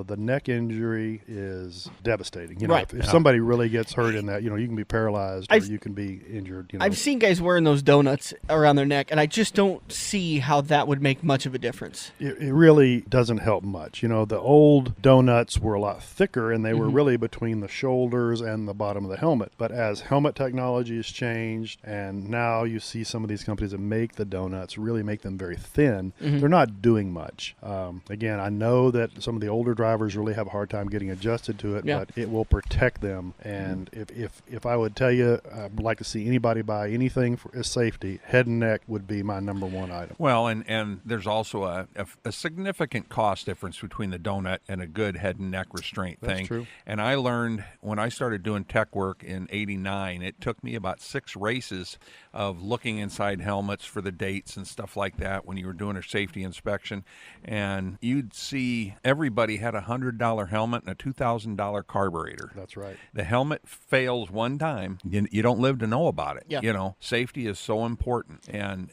the neck injury is devastating. If somebody really gets hurt in that, you can be paralyzed or you can be injured. I've seen guys wearing those donuts around their neck, and I just don't see how that would make much of a difference. It really doesn't help much. The old donuts were a lot thicker, and they were really between the shoulders and the bottom of the helmet. But as helmet technology has changed, and now you see some of these companies that make the donuts really make them very thin, they're not doing much. Again, I know that some of the older drivers really have a hard time getting adjusted to it, but it will protect them. And if I would tell you, I'd like to see anybody buy anything for safety, head and neck would be my number one item. Well, and there's also a significant cost difference between the donut and a good head and neck restraint thing. That's true. And I learned when I started doing tech work in '89, it took me about 6 races of looking inside helmets for the dates and stuff like that when you were doing a safety inspection. And you'd see everybody had a $100 helmet and a $2,000 carburetor. That's right. The helmet fails one time, you don't live to know about it. Yeah. Safety is so important. And,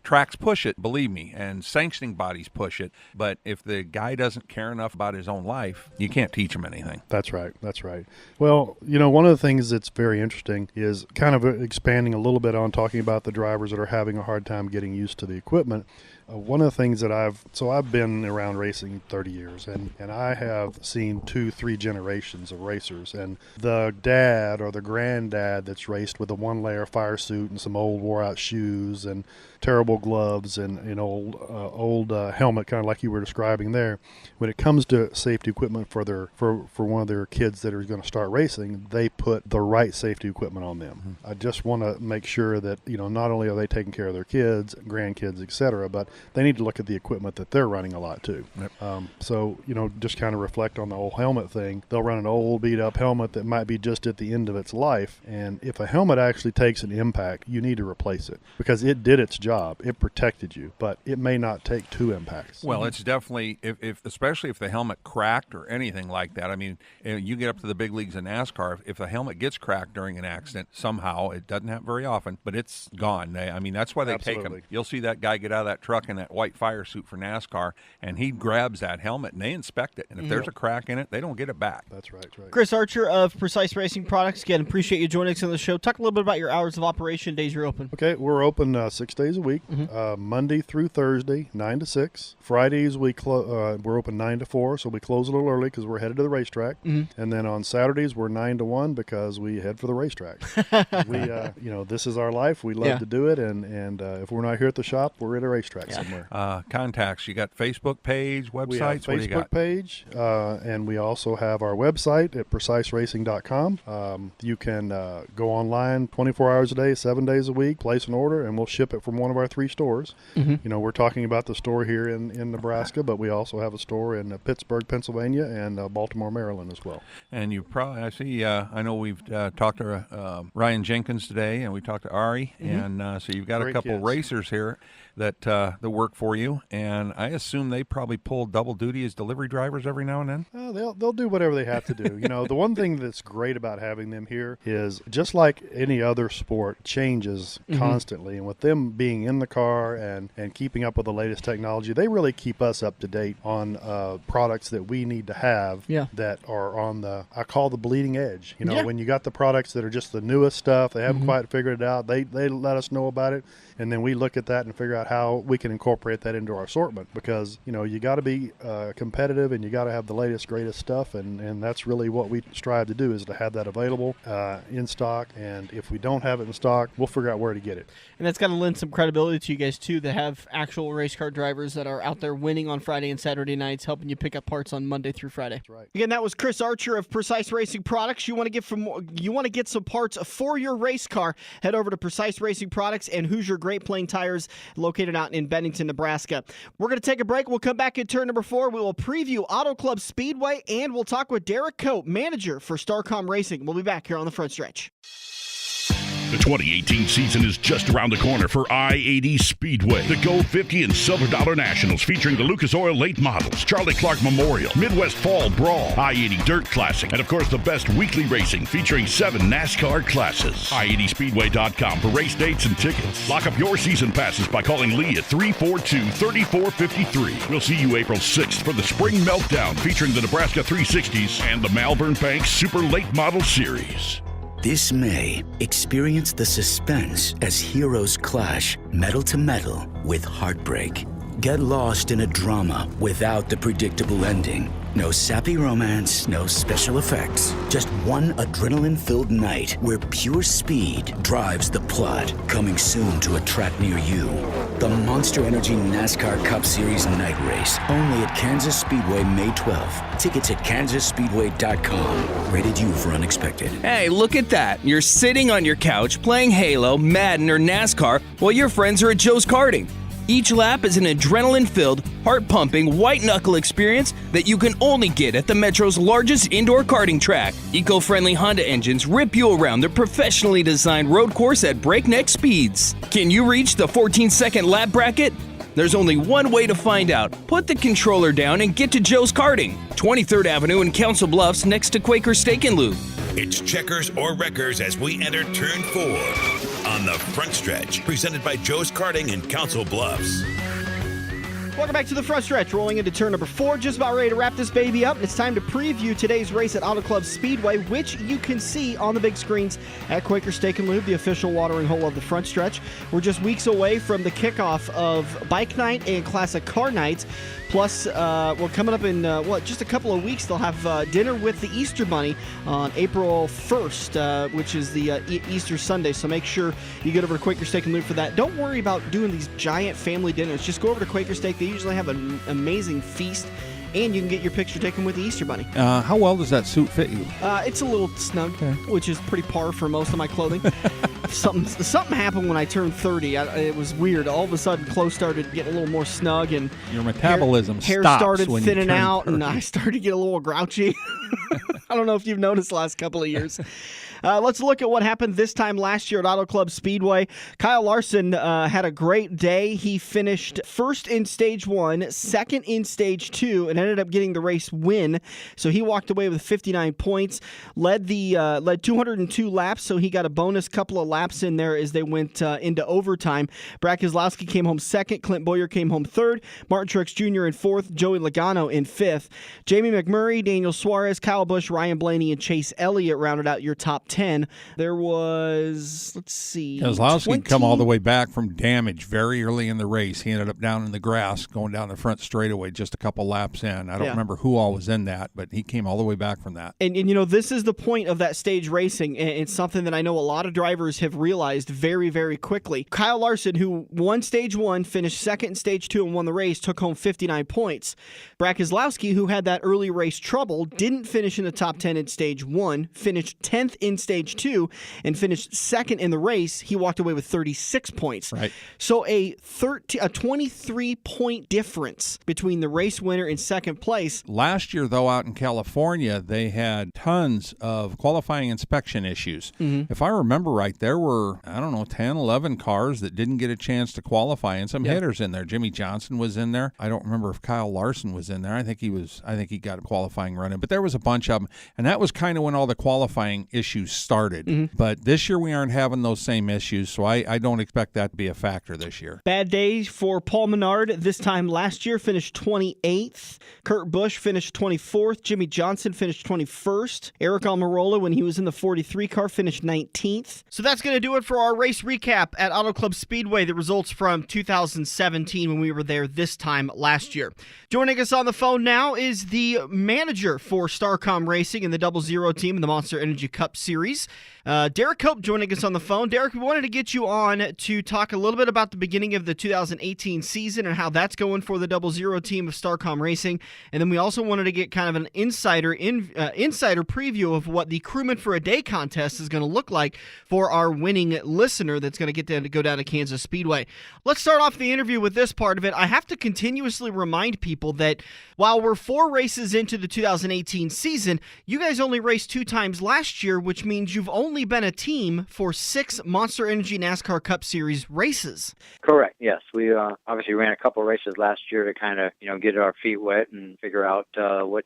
tracks push it, believe me, and sanctioning bodies push it. But if the guy doesn't care enough about his own life, you can't teach him anything. That's right. Well, one of the things that's very interesting is kind of expanding a little bit on talking about the drivers that are having a hard time getting used to the equipment. One of the things that I've been around racing 30 years, and I have seen 2-3 generations of racers, and the dad or the granddad that's raced with a 1-layer fire suit and some old wore out shoes and terrible gloves and an old helmet, kind of like you were describing there. When it comes to safety equipment for one of their kids that are going to start racing, they put the right safety equipment on them. I just want to make sure that not only are they taking care of their kids, grandkids, etc., but they need to look at the equipment that they're running a lot too. Yep. So just kind of reflect on the old helmet thing. They'll run an old beat up helmet that might be just at the end of its life, and if a helmet actually takes an impact, you need to replace it because it did its job. It protected you, but it may not take 2 impacts. Well, it's definitely, if especially if the helmet cracked or anything like that. I mean, you get up to the big leagues in NASCAR, if the helmet gets cracked during an accident, somehow, it doesn't happen very often, but it's gone. That's why they take them. You'll see that guy get out of that truck in that white fire suit for NASCAR, and he grabs that helmet, and they inspect it. And if there's a crack in it, they don't get it back. That's right. Chris Archer of Precise Racing Products, again, appreciate you joining us on the show. Talk a little bit about your hours of operation, days you're open. Okay, we're open 6 days a week, Monday through Thursday, 9 to 6. Fridays, we're open 9 to 4, so we close a little early because we're headed to the racetrack. And then on Saturdays, we're 9 to 1 because we head for the racetrack. This is our life. We love to do it, and if we're not here at the shop, we're at a racetrack somewhere. Contacts, you got Facebook page, websites? We have a Facebook page, and we also have our website at preciseracing.com. You can go online 24 hours a day, 7 days a week, place an order, and we'll ship it from one of our 3 stores. We're talking about the store here in Nebraska, but we also have a store in Pittsburgh, Pennsylvania, and Baltimore, Maryland as well. And you probably, I know we've talked to Ryan Jenkins today, and we talked to Ari, and so you've got Great a couple kids. racers here that work for you, and I assume they probably pull double duty as delivery drivers every now and then? They'll do whatever they have to do. The one thing that's great about having them here is just like any other sport, changes constantly, and with them being in the car and keeping up with the latest technology, they really keep us up to date on products that we need to have that are on I call the bleeding edge. When you got the products that are just the newest stuff, they haven't quite figured it out, they let us know about it, and then we look at that and figure out how we can incorporate that into our assortment, because you got to be competitive and you got to have the latest greatest stuff, and that's really what we strive to do, is to have that available in stock, and if we don't have it in stock, we'll figure out where to get it. And that's got to lend some credibility to you guys too, that have actual race car drivers that are out there winning on Friday and Saturday nights, helping you pick up parts on Monday through Friday. That's right. Again, that was Chris Archer of Precise Racing Products. You want to get some parts for your race car, head over to Precise Racing Products and Hoosier Great Plain Tires, located out in Bennington, Nebraska. We're going to take a break. We'll come back in turn number 4. We will preview Auto Club Speedway, and we'll talk with Derrike Cope, manager for StarCom Racing. We'll be back here on the front stretch. The 2018 season is just around the corner for I-80 Speedway. The Go 50 and Silver Dollar Nationals featuring the Lucas Oil Late Models, Charlie Clark Memorial, Midwest Fall Brawl, I-80 Dirt Classic, and of course the best weekly racing featuring 7 NASCAR classes. I80Speedway.com for race dates and tickets. Lock up your season passes by calling Lee at 342-3453. We'll see you April 6th for the Spring Meltdown featuring the Nebraska 360s and the Malvern Bank Super Late Model Series. This May, experience the suspense as heroes clash metal to metal with heartbreak. Get lost in a drama without the predictable ending. No sappy romance, no special effects. Just one adrenaline-filled night where pure speed drives the plot. Coming soon to a track near you. The Monster Energy NASCAR Cup Series Night Race. Only at Kansas Speedway May 12th. Tickets at KansasSpeedway.com. Rated U for unexpected. Hey, look at that. You're sitting on your couch playing Halo, Madden, or NASCAR while your friends are at Joe's Karting. Each lap is an adrenaline-filled, heart-pumping, white-knuckle experience that you can only get at the Metro's largest indoor karting track. Eco-friendly Honda engines rip you around the professionally designed road course at breakneck speeds. Can you reach the 14-second lap bracket? There's only one way to find out. Put the controller down and get to Joe's Karting, 23rd Avenue in Council Bluffs next to Quaker Steak and Lube. It's checkers or wreckers as we enter turn 4 on the front stretch, presented by Joe's Karting in Council Bluffs. Welcome back to the front stretch, rolling into turn number 4. Just about ready to wrap this baby up. It's time to preview today's race at Auto Club Speedway, which you can see on the big screens at Quaker Steak and Lube, the official watering hole of the front stretch. We're just weeks away from the kickoff of Bike Night and Classic Car Night. Plus, we're coming up in, just a couple of weeks, they'll have dinner with the Easter Bunny on April 1st, which is the Easter Sunday. So make sure you get over to Quaker Steak and Lube for that. Don't worry about doing these giant family dinners. Just go over to Quaker Steak. They usually have an amazing feast, and you can get your picture taken with the Easter Bunny. How well does that suit fit you? It's a little snug, which is pretty par for most of my clothing. Something happened when I turned 30. It was weird. All of a sudden, clothes started getting a little more snug, and your metabolism hair stops started when thinning you turn out, 30. and I started to get a little grouchy. I don't know if you've noticed the last couple of years. Let's look at what happened this time last year at Auto Club Speedway. Kyle Larson had a great day. He finished first in Stage 1, second in Stage 2, and ended up getting the race win. So he walked away with 59 points, led 202 laps, so he got a bonus couple of laps in there as they went into overtime. Brad Keselowski came home second, Clint Boyer came home third, Martin Truex Jr. in fourth, Joey Logano in fifth. Jamie McMurray, Daniel Suarez, Kyle Busch, Ryan Blaney, and Chase Elliott rounded out your top 10. There was, Keselowski come all the way back from damage very early in the race. He ended up down in the grass going down the front straightaway just a couple laps in. I don't remember who all was in that, but he came all the way back from that. And you know, this is the point of that stage racing, and it's something that I know a lot of drivers have realized very, very quickly. Kyle Larson, who won Stage 1, finished second in Stage 2, and won the race, took home 59 points. Brad Keselowski, who had that early race trouble, didn't finish in the top 10 in Stage 1, finished 10th in Stage 2, and finished second in the race. He walked away with 36 points. Right. So a 23-point difference between the race winner and second place. Last year, though, out in California, they had tons of qualifying inspection issues. Mm-hmm. If I remember right, there were, 10, 11 cars that didn't get a chance to qualify, and some hitters in there. Jimmy Johnson was in there. I don't remember if Kyle Larson was in there. I think he got a qualifying run in, but there was a bunch of them, and that was kind of when all the qualifying issues started. Mm-hmm. But this year we aren't having those same issues, so I don't expect that to be a factor this year. Bad day for Paul Menard. This time last year finished 28th. Kurt Busch finished 24th. Jimmy Johnson finished 21st. Eric Almirola, when he was in the 43 car, finished 19th. So that's going to do it for our race recap at Auto Club Speedway. The results from 2017 when we were there this time last year. Joining us on the phone now is the manager for StarCom Racing and the 00 team in the Monster Energy Cup Series. Derrike Cope joining us on the phone. Derrike, we wanted to get you on to talk a little bit about the beginning of the 2018 season and how that's going for the 00 team of StarCom Racing. And then we also wanted to get kind of an insider preview of what the Crewman For A Day contest is going to look like for our winning listener that's going to get to go down to Kansas Speedway. Let's start off the interview with this part of it. I have to continuously remind people that while we're 4 races into the 2018 season, you guys only raced 2 times last year, which means you've only been a team for 6 Monster Energy NASCAR Cup Series races. Correct. Yes, we obviously ran a couple races last year to kind of get our feet wet and figure out what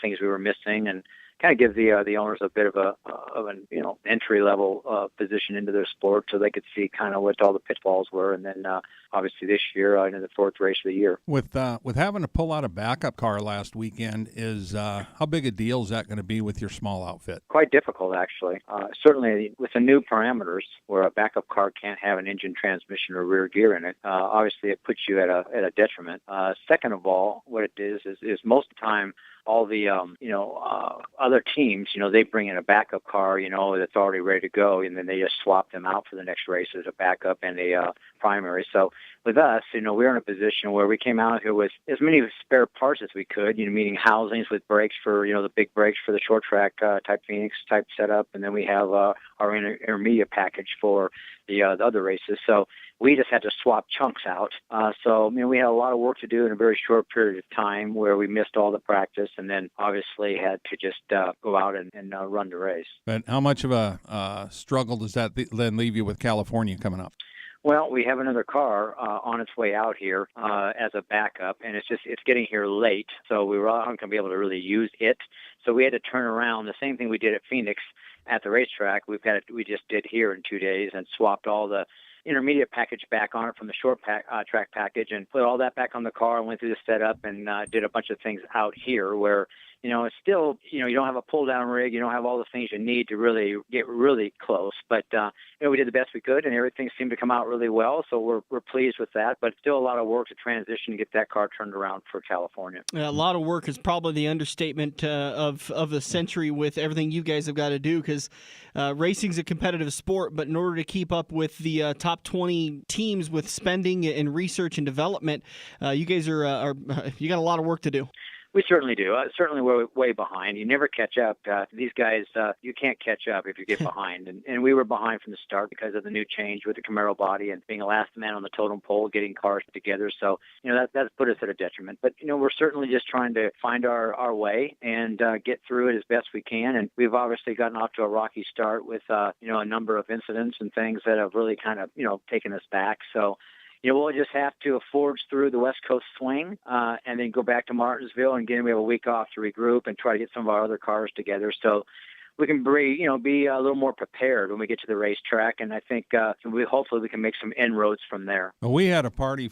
things we were missing, and kind of give the owners a bit of an entry level position into their sport, so they could see kind of what all the pitfalls were, and then obviously this year into the 4th race of the year. With having to pull out a backup car last weekend, is how big a deal is that going to be with your small outfit? Quite difficult, actually. Certainly with the new parameters, where a backup car can't have an engine, transmission, or rear gear in it, obviously it puts you at a detriment. Second of all, what it is most of the time, all the other teams, they bring in a backup car, that's already ready to go, and then they just swap them out for the next race as a backup and a primary. So with us, we're in a position where we came out here with as many spare parts as we could, meaning housings with brakes for, the big brakes for the short track type Phoenix type setup, and then we have our intermediate package for the other races. So we just had to swap chunks out. So we had a lot of work to do in a very short period of time, where we missed all the practice, and then obviously had to just go out and run the race. But how much of a struggle does that then leave you with California coming up? Well, we have another car on its way out here as a backup, and it's getting here late, so we were not going to be able to really use it. So we had to turn around the same thing we did at Phoenix at the racetrack. We just did here in 2 days, and swapped all the intermediate package back on it from the short track package, and put all that back on the car, and went through the setup and did a bunch of things out here where it's still, you don't have a pull-down rig, you don't have all the things you need to really get really close. But, we did the best we could, and everything seemed to come out really well, so we're pleased with that. But still a lot of work to transition to get that car turned around for California. A lot of work is probably the understatement of the century with everything you guys have got to do, because racing's a competitive sport, but in order to keep up with the top 20 teams with spending and research and development, you guys you got a lot of work to do. We certainly do. Certainly we're way behind. You never catch up. These guys, you can't catch up if you get behind. And we were behind from the start because of the new change with the Camaro body and being the last man on the totem pole, getting cars together. So, that's put us at a detriment. But, we're certainly just trying to find our way and get through it as best we can. And we've obviously gotten off to a rocky start with, a number of incidents and things that have really kind of, taken us back. So, we'll just have to forge through the West Coast swing and then go back to Martinsville, and again, we have a week off to regroup and try to get some of our other cars together. So we can be a little more prepared when we get to the racetrack, and I think hopefully we can make some inroads from there. Well, we had a party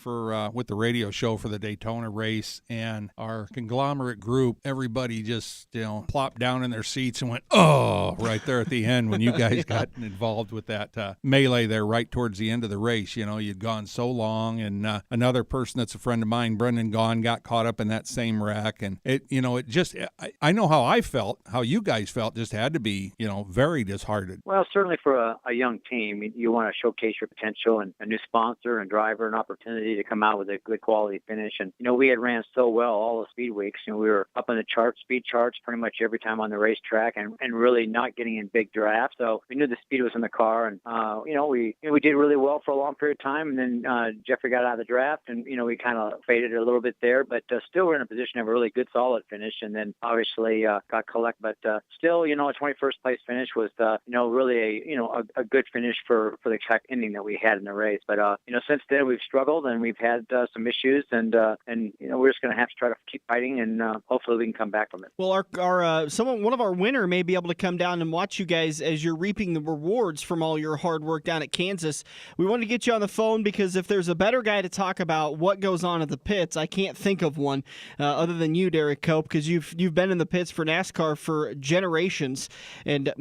with the radio show for the Daytona race, and our conglomerate group, everybody just plopped down in their seats and went, oh, right there at the end when you guys got involved with that melee there right towards the end of the race. You'd gone so long, and another person that's a friend of mine, Brendan Gaughan, got caught up in that same wreck, and I know how I felt, how you guys felt, just had to be, very disheartened. Well, certainly for a young team, you want to showcase your potential, and a new sponsor and driver, an opportunity to come out with a good quality finish. And, we had ran so well all the speed weeks, we were up in the speed charts pretty much every time on the racetrack, and really not getting in big drafts. So we knew the speed was in the car, and, we did really well for a long period of time. And then Jeffrey got out of the draft, and, we kind of faded a little bit there, but still we're in a position to have a really good, solid finish. And then obviously got collect, but still, a 21st place finish was, really a good finish for the track ending that we had in the race. But, since then we've struggled, and we've had some issues, and we're just going to have to try to keep fighting, and hopefully we can come back from it. Well, one of our winner may be able to come down and watch you guys as you're reaping the rewards from all your hard work down at Kansas. We wanted to get you on the phone because if there's a better guy to talk about what goes on at the pits, I can't think of one other than you, Derrike Cope, because you've been in the pits for NASCAR for generations. And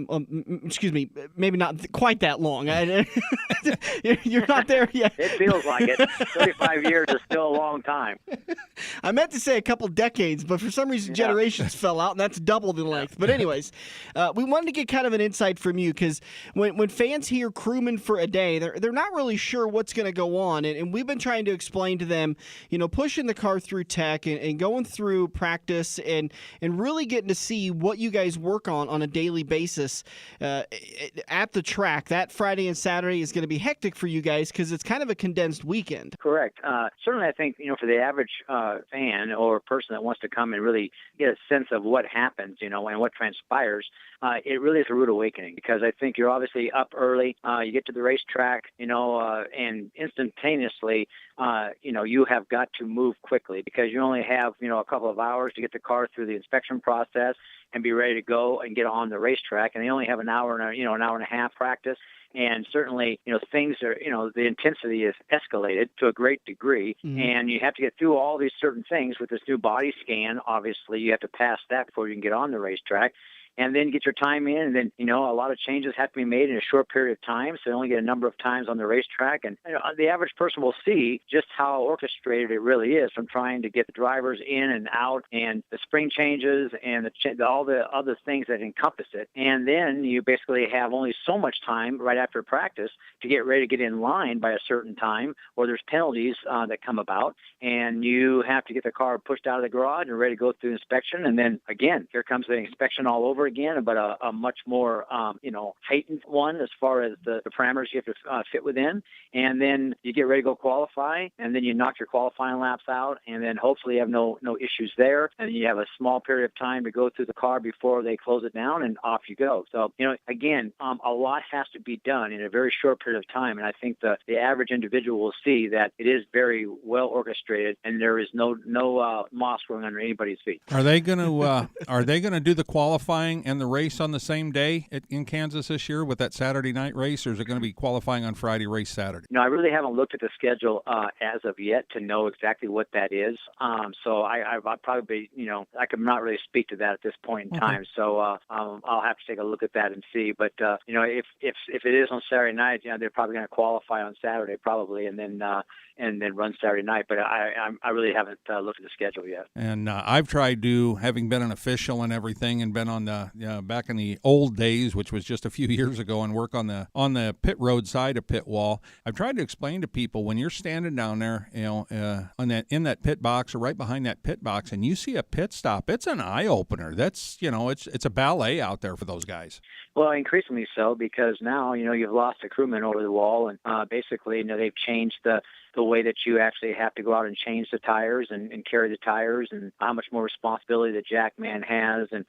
excuse me, maybe not quite that long. You're not there yet. It feels like it. 35 years is still a long time. I meant to say a couple decades, but for some reason generations fell out, and that's double the length. But anyways, we wanted to get kind of an insight from you, because when fans hear Crewman For A Day, they're not really sure what's going to go on, and we've been trying to explain to them, pushing the car through tech and going through practice and really getting to see what you guys work on a daily daily basis at the track. That Friday and Saturday is going to be hectic for you guys because it's kind of a condensed weekend. Correct. Certainly, I think, for the average fan or person that wants to come and really get a sense of what happens, and what transpires, it really is a rude awakening, because I think you're obviously up early. You get to the racetrack, and instantaneously, you have got to move quickly, because you only have, a couple of hours to get the car through the inspection process and be ready to go and get on the racetrack. And they only have an hour and a half practice. And certainly, things are, the intensity is escalated to a great degree. Mm-hmm. And you have to get through all these certain things with this new body scan. Obviously, you have to pass that before you can get on the racetrack. And then get your time in, and then, a lot of changes have to be made in a short period of time, so you only get a number of times on the racetrack. And the average person will see just how orchestrated it really is, from trying to get the drivers in and out, and the spring changes, and all the other things that encompass it. And then you basically have only so much time right after practice to get ready to get in line by a certain time, or there's penalties that come about, and you have to get the car pushed out of the garage and ready to go through inspection. And then, again, here comes the inspection all over again, but a much more, heightened one as far as the parameters you have to fit within. And then you get ready to go qualify, and then you knock your qualifying laps out, and then hopefully you have no issues there. And you have a small period of time to go through the car before they close it down, and off you go. So, again, a lot has to be done in a very short period of time. And I think the average individual will see that it is very well orchestrated, and there is no moss growing under anybody's feet. Are they going to do the qualifying and the race on the same day in Kansas this year with that Saturday night race, or is it going to be qualifying on Friday, race Saturday? I really haven't looked at the schedule as of yet to know exactly what that is. So I'll probably, I could not really speak to that at this point in time. So I'll have to take a look at that and see. But if it is on Saturday night, they're probably going to qualify on Saturday probably, and then run Saturday night. But I really haven't looked at the schedule yet. And I've tried to, having been an official and everything, and been on the back in the old days, which was just a few years ago, and work on the pit road side of pit wall. I've tried to explain to people, when you're standing down there, in that pit box or right behind that pit box, and you see a pit stop, it's an eye opener. That's it's a ballet out there for those guys. Well, increasingly so, because now you've lost a crewman over the wall, and basically they've changed the way that you actually have to go out and change the tires and carry the tires, and how much more responsibility the jack man has. And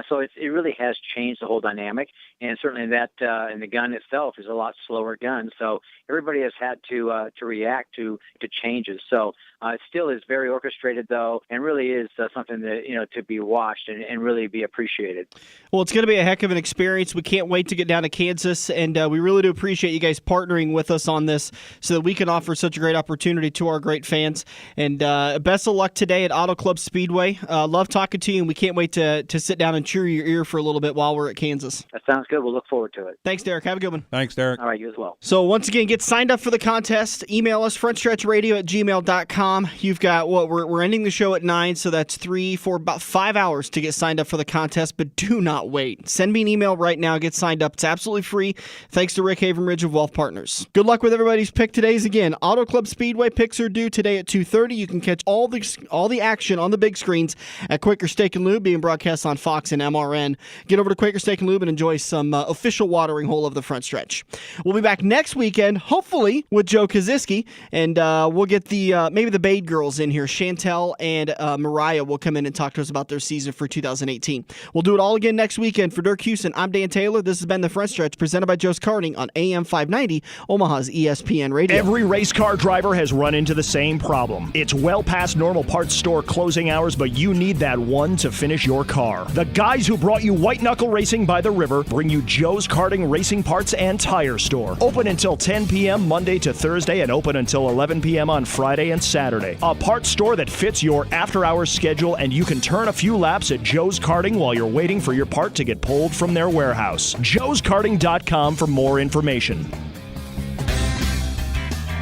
so it really has changed the whole dynamic. And certainly that, and the gun itself is a lot slower gun. So everybody has had to react to changes. So it still is very orchestrated, though, and really is something that, to be watched and really be appreciated. Well, it's going to be a heck of an experience. We can't wait to get down to Kansas, and we really do appreciate you guys partnering with us on this so that we can offer such a great opportunity to our great fans. And best of luck today at Auto Club Speedway. Love talking to you, and we can't wait to sit down and cheer your ear for a little bit while we're at Kansas. That sounds good. We'll look forward to it. Thanks, Derrike. Have a good one. Thanks, Derrike. All right, you as well. So once again, get signed up for the contest. Email us, frontstretchradio@gmail.com. You've got we're ending the show at 9, so that's about 5 hours to get signed up for the contest, but do not wait. Send me an email right now. Get signed up. It's absolutely free. Thanks to Rick Havenridge of Wealth Partners. Good luck with everybody's pick today's. Again, Auto Club Speedway picks are due today at 2:30. You can catch all the action on the big screens at Quaker Steak and Lube, being broadcast on Fox and MRN. Get over to Quaker Steak and Lube and enjoy some official watering hole of the front stretch. We'll be back next weekend, hopefully with Joe Kaziski, and we'll get maybe the Bade girls in here. Chantel and Mariah will come in and talk to us about their season for 2018. We'll do it all again next weekend. For Dirk Houston, I'm Dan Taylor. This has been the Front Stretch, presented by Joe's Karting on AM 590, Omaha's ESPN Radio. Every race car driver has run into the same problem. It's well past normal parts store closing hours, but you need that one to finish your car. The guys who brought you white knuckle racing by the river bring you Joe's Karting Racing Parts and Tire Store. Open until 10 p.m. Monday to Thursday, and open until 11 p.m. on Friday and Saturday. A parts store that fits your after-hours schedule, and you can turn a few laps at Joe's Karting while you're waiting for your part to get pulled from their warehouse. joeskarting.com for more information.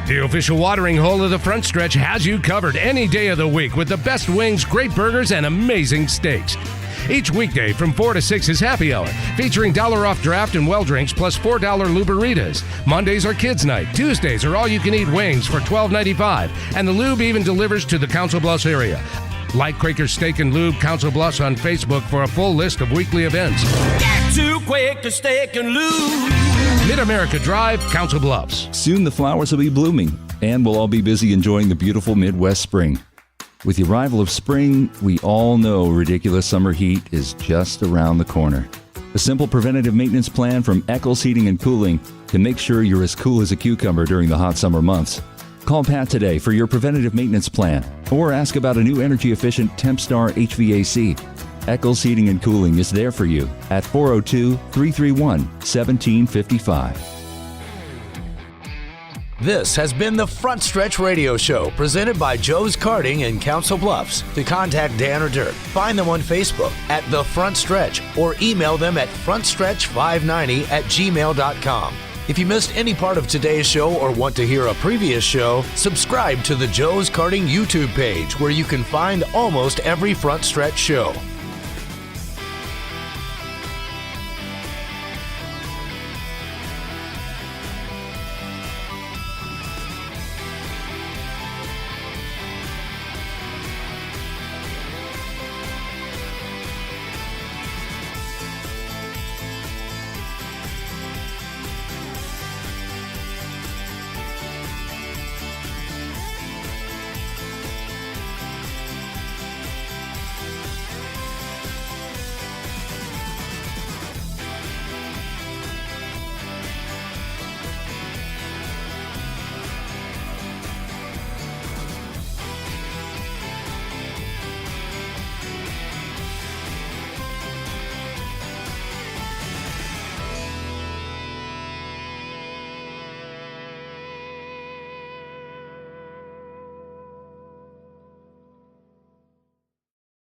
The official watering hole of the Front Stretch has you covered any day of the week with the best wings, great burgers, and amazing steaks. Each weekday from 4 to 6 is happy hour, featuring $1 off draft and well drinks plus $4 Luberitas. Mondays are kids' night. Tuesdays are all-you-can-eat wings for $12.95, and the lube even delivers to the Council Bluffs area. Like Quaker Steak and Lube Council Bluffs on Facebook for a full list of weekly events. Get to Quaker Steak and Lube. Mid-America Drive, Council Bluffs. Soon the flowers will be blooming, and we'll all be busy enjoying the beautiful Midwest spring. With the arrival of spring, we all know ridiculous summer heat is just around the corner. A simple preventative maintenance plan from Eccles Heating and Cooling can make sure you're as cool as a cucumber during the hot summer months. Call Pat today for your preventative maintenance plan, or ask about a new energy-efficient TempStar HVAC. Eccles Heating and Cooling is there for you at 402-331-1755. This has been the Front Stretch Radio Show, presented by Joe's Karting in Council Bluffs. To contact Dan or Dirk, find them on Facebook at The Front Stretch or email them at frontstretch590@gmail.com. If you missed any part of today's show or want to hear a previous show, subscribe to the Joe's Karting YouTube page, where you can find almost every Front Stretch show.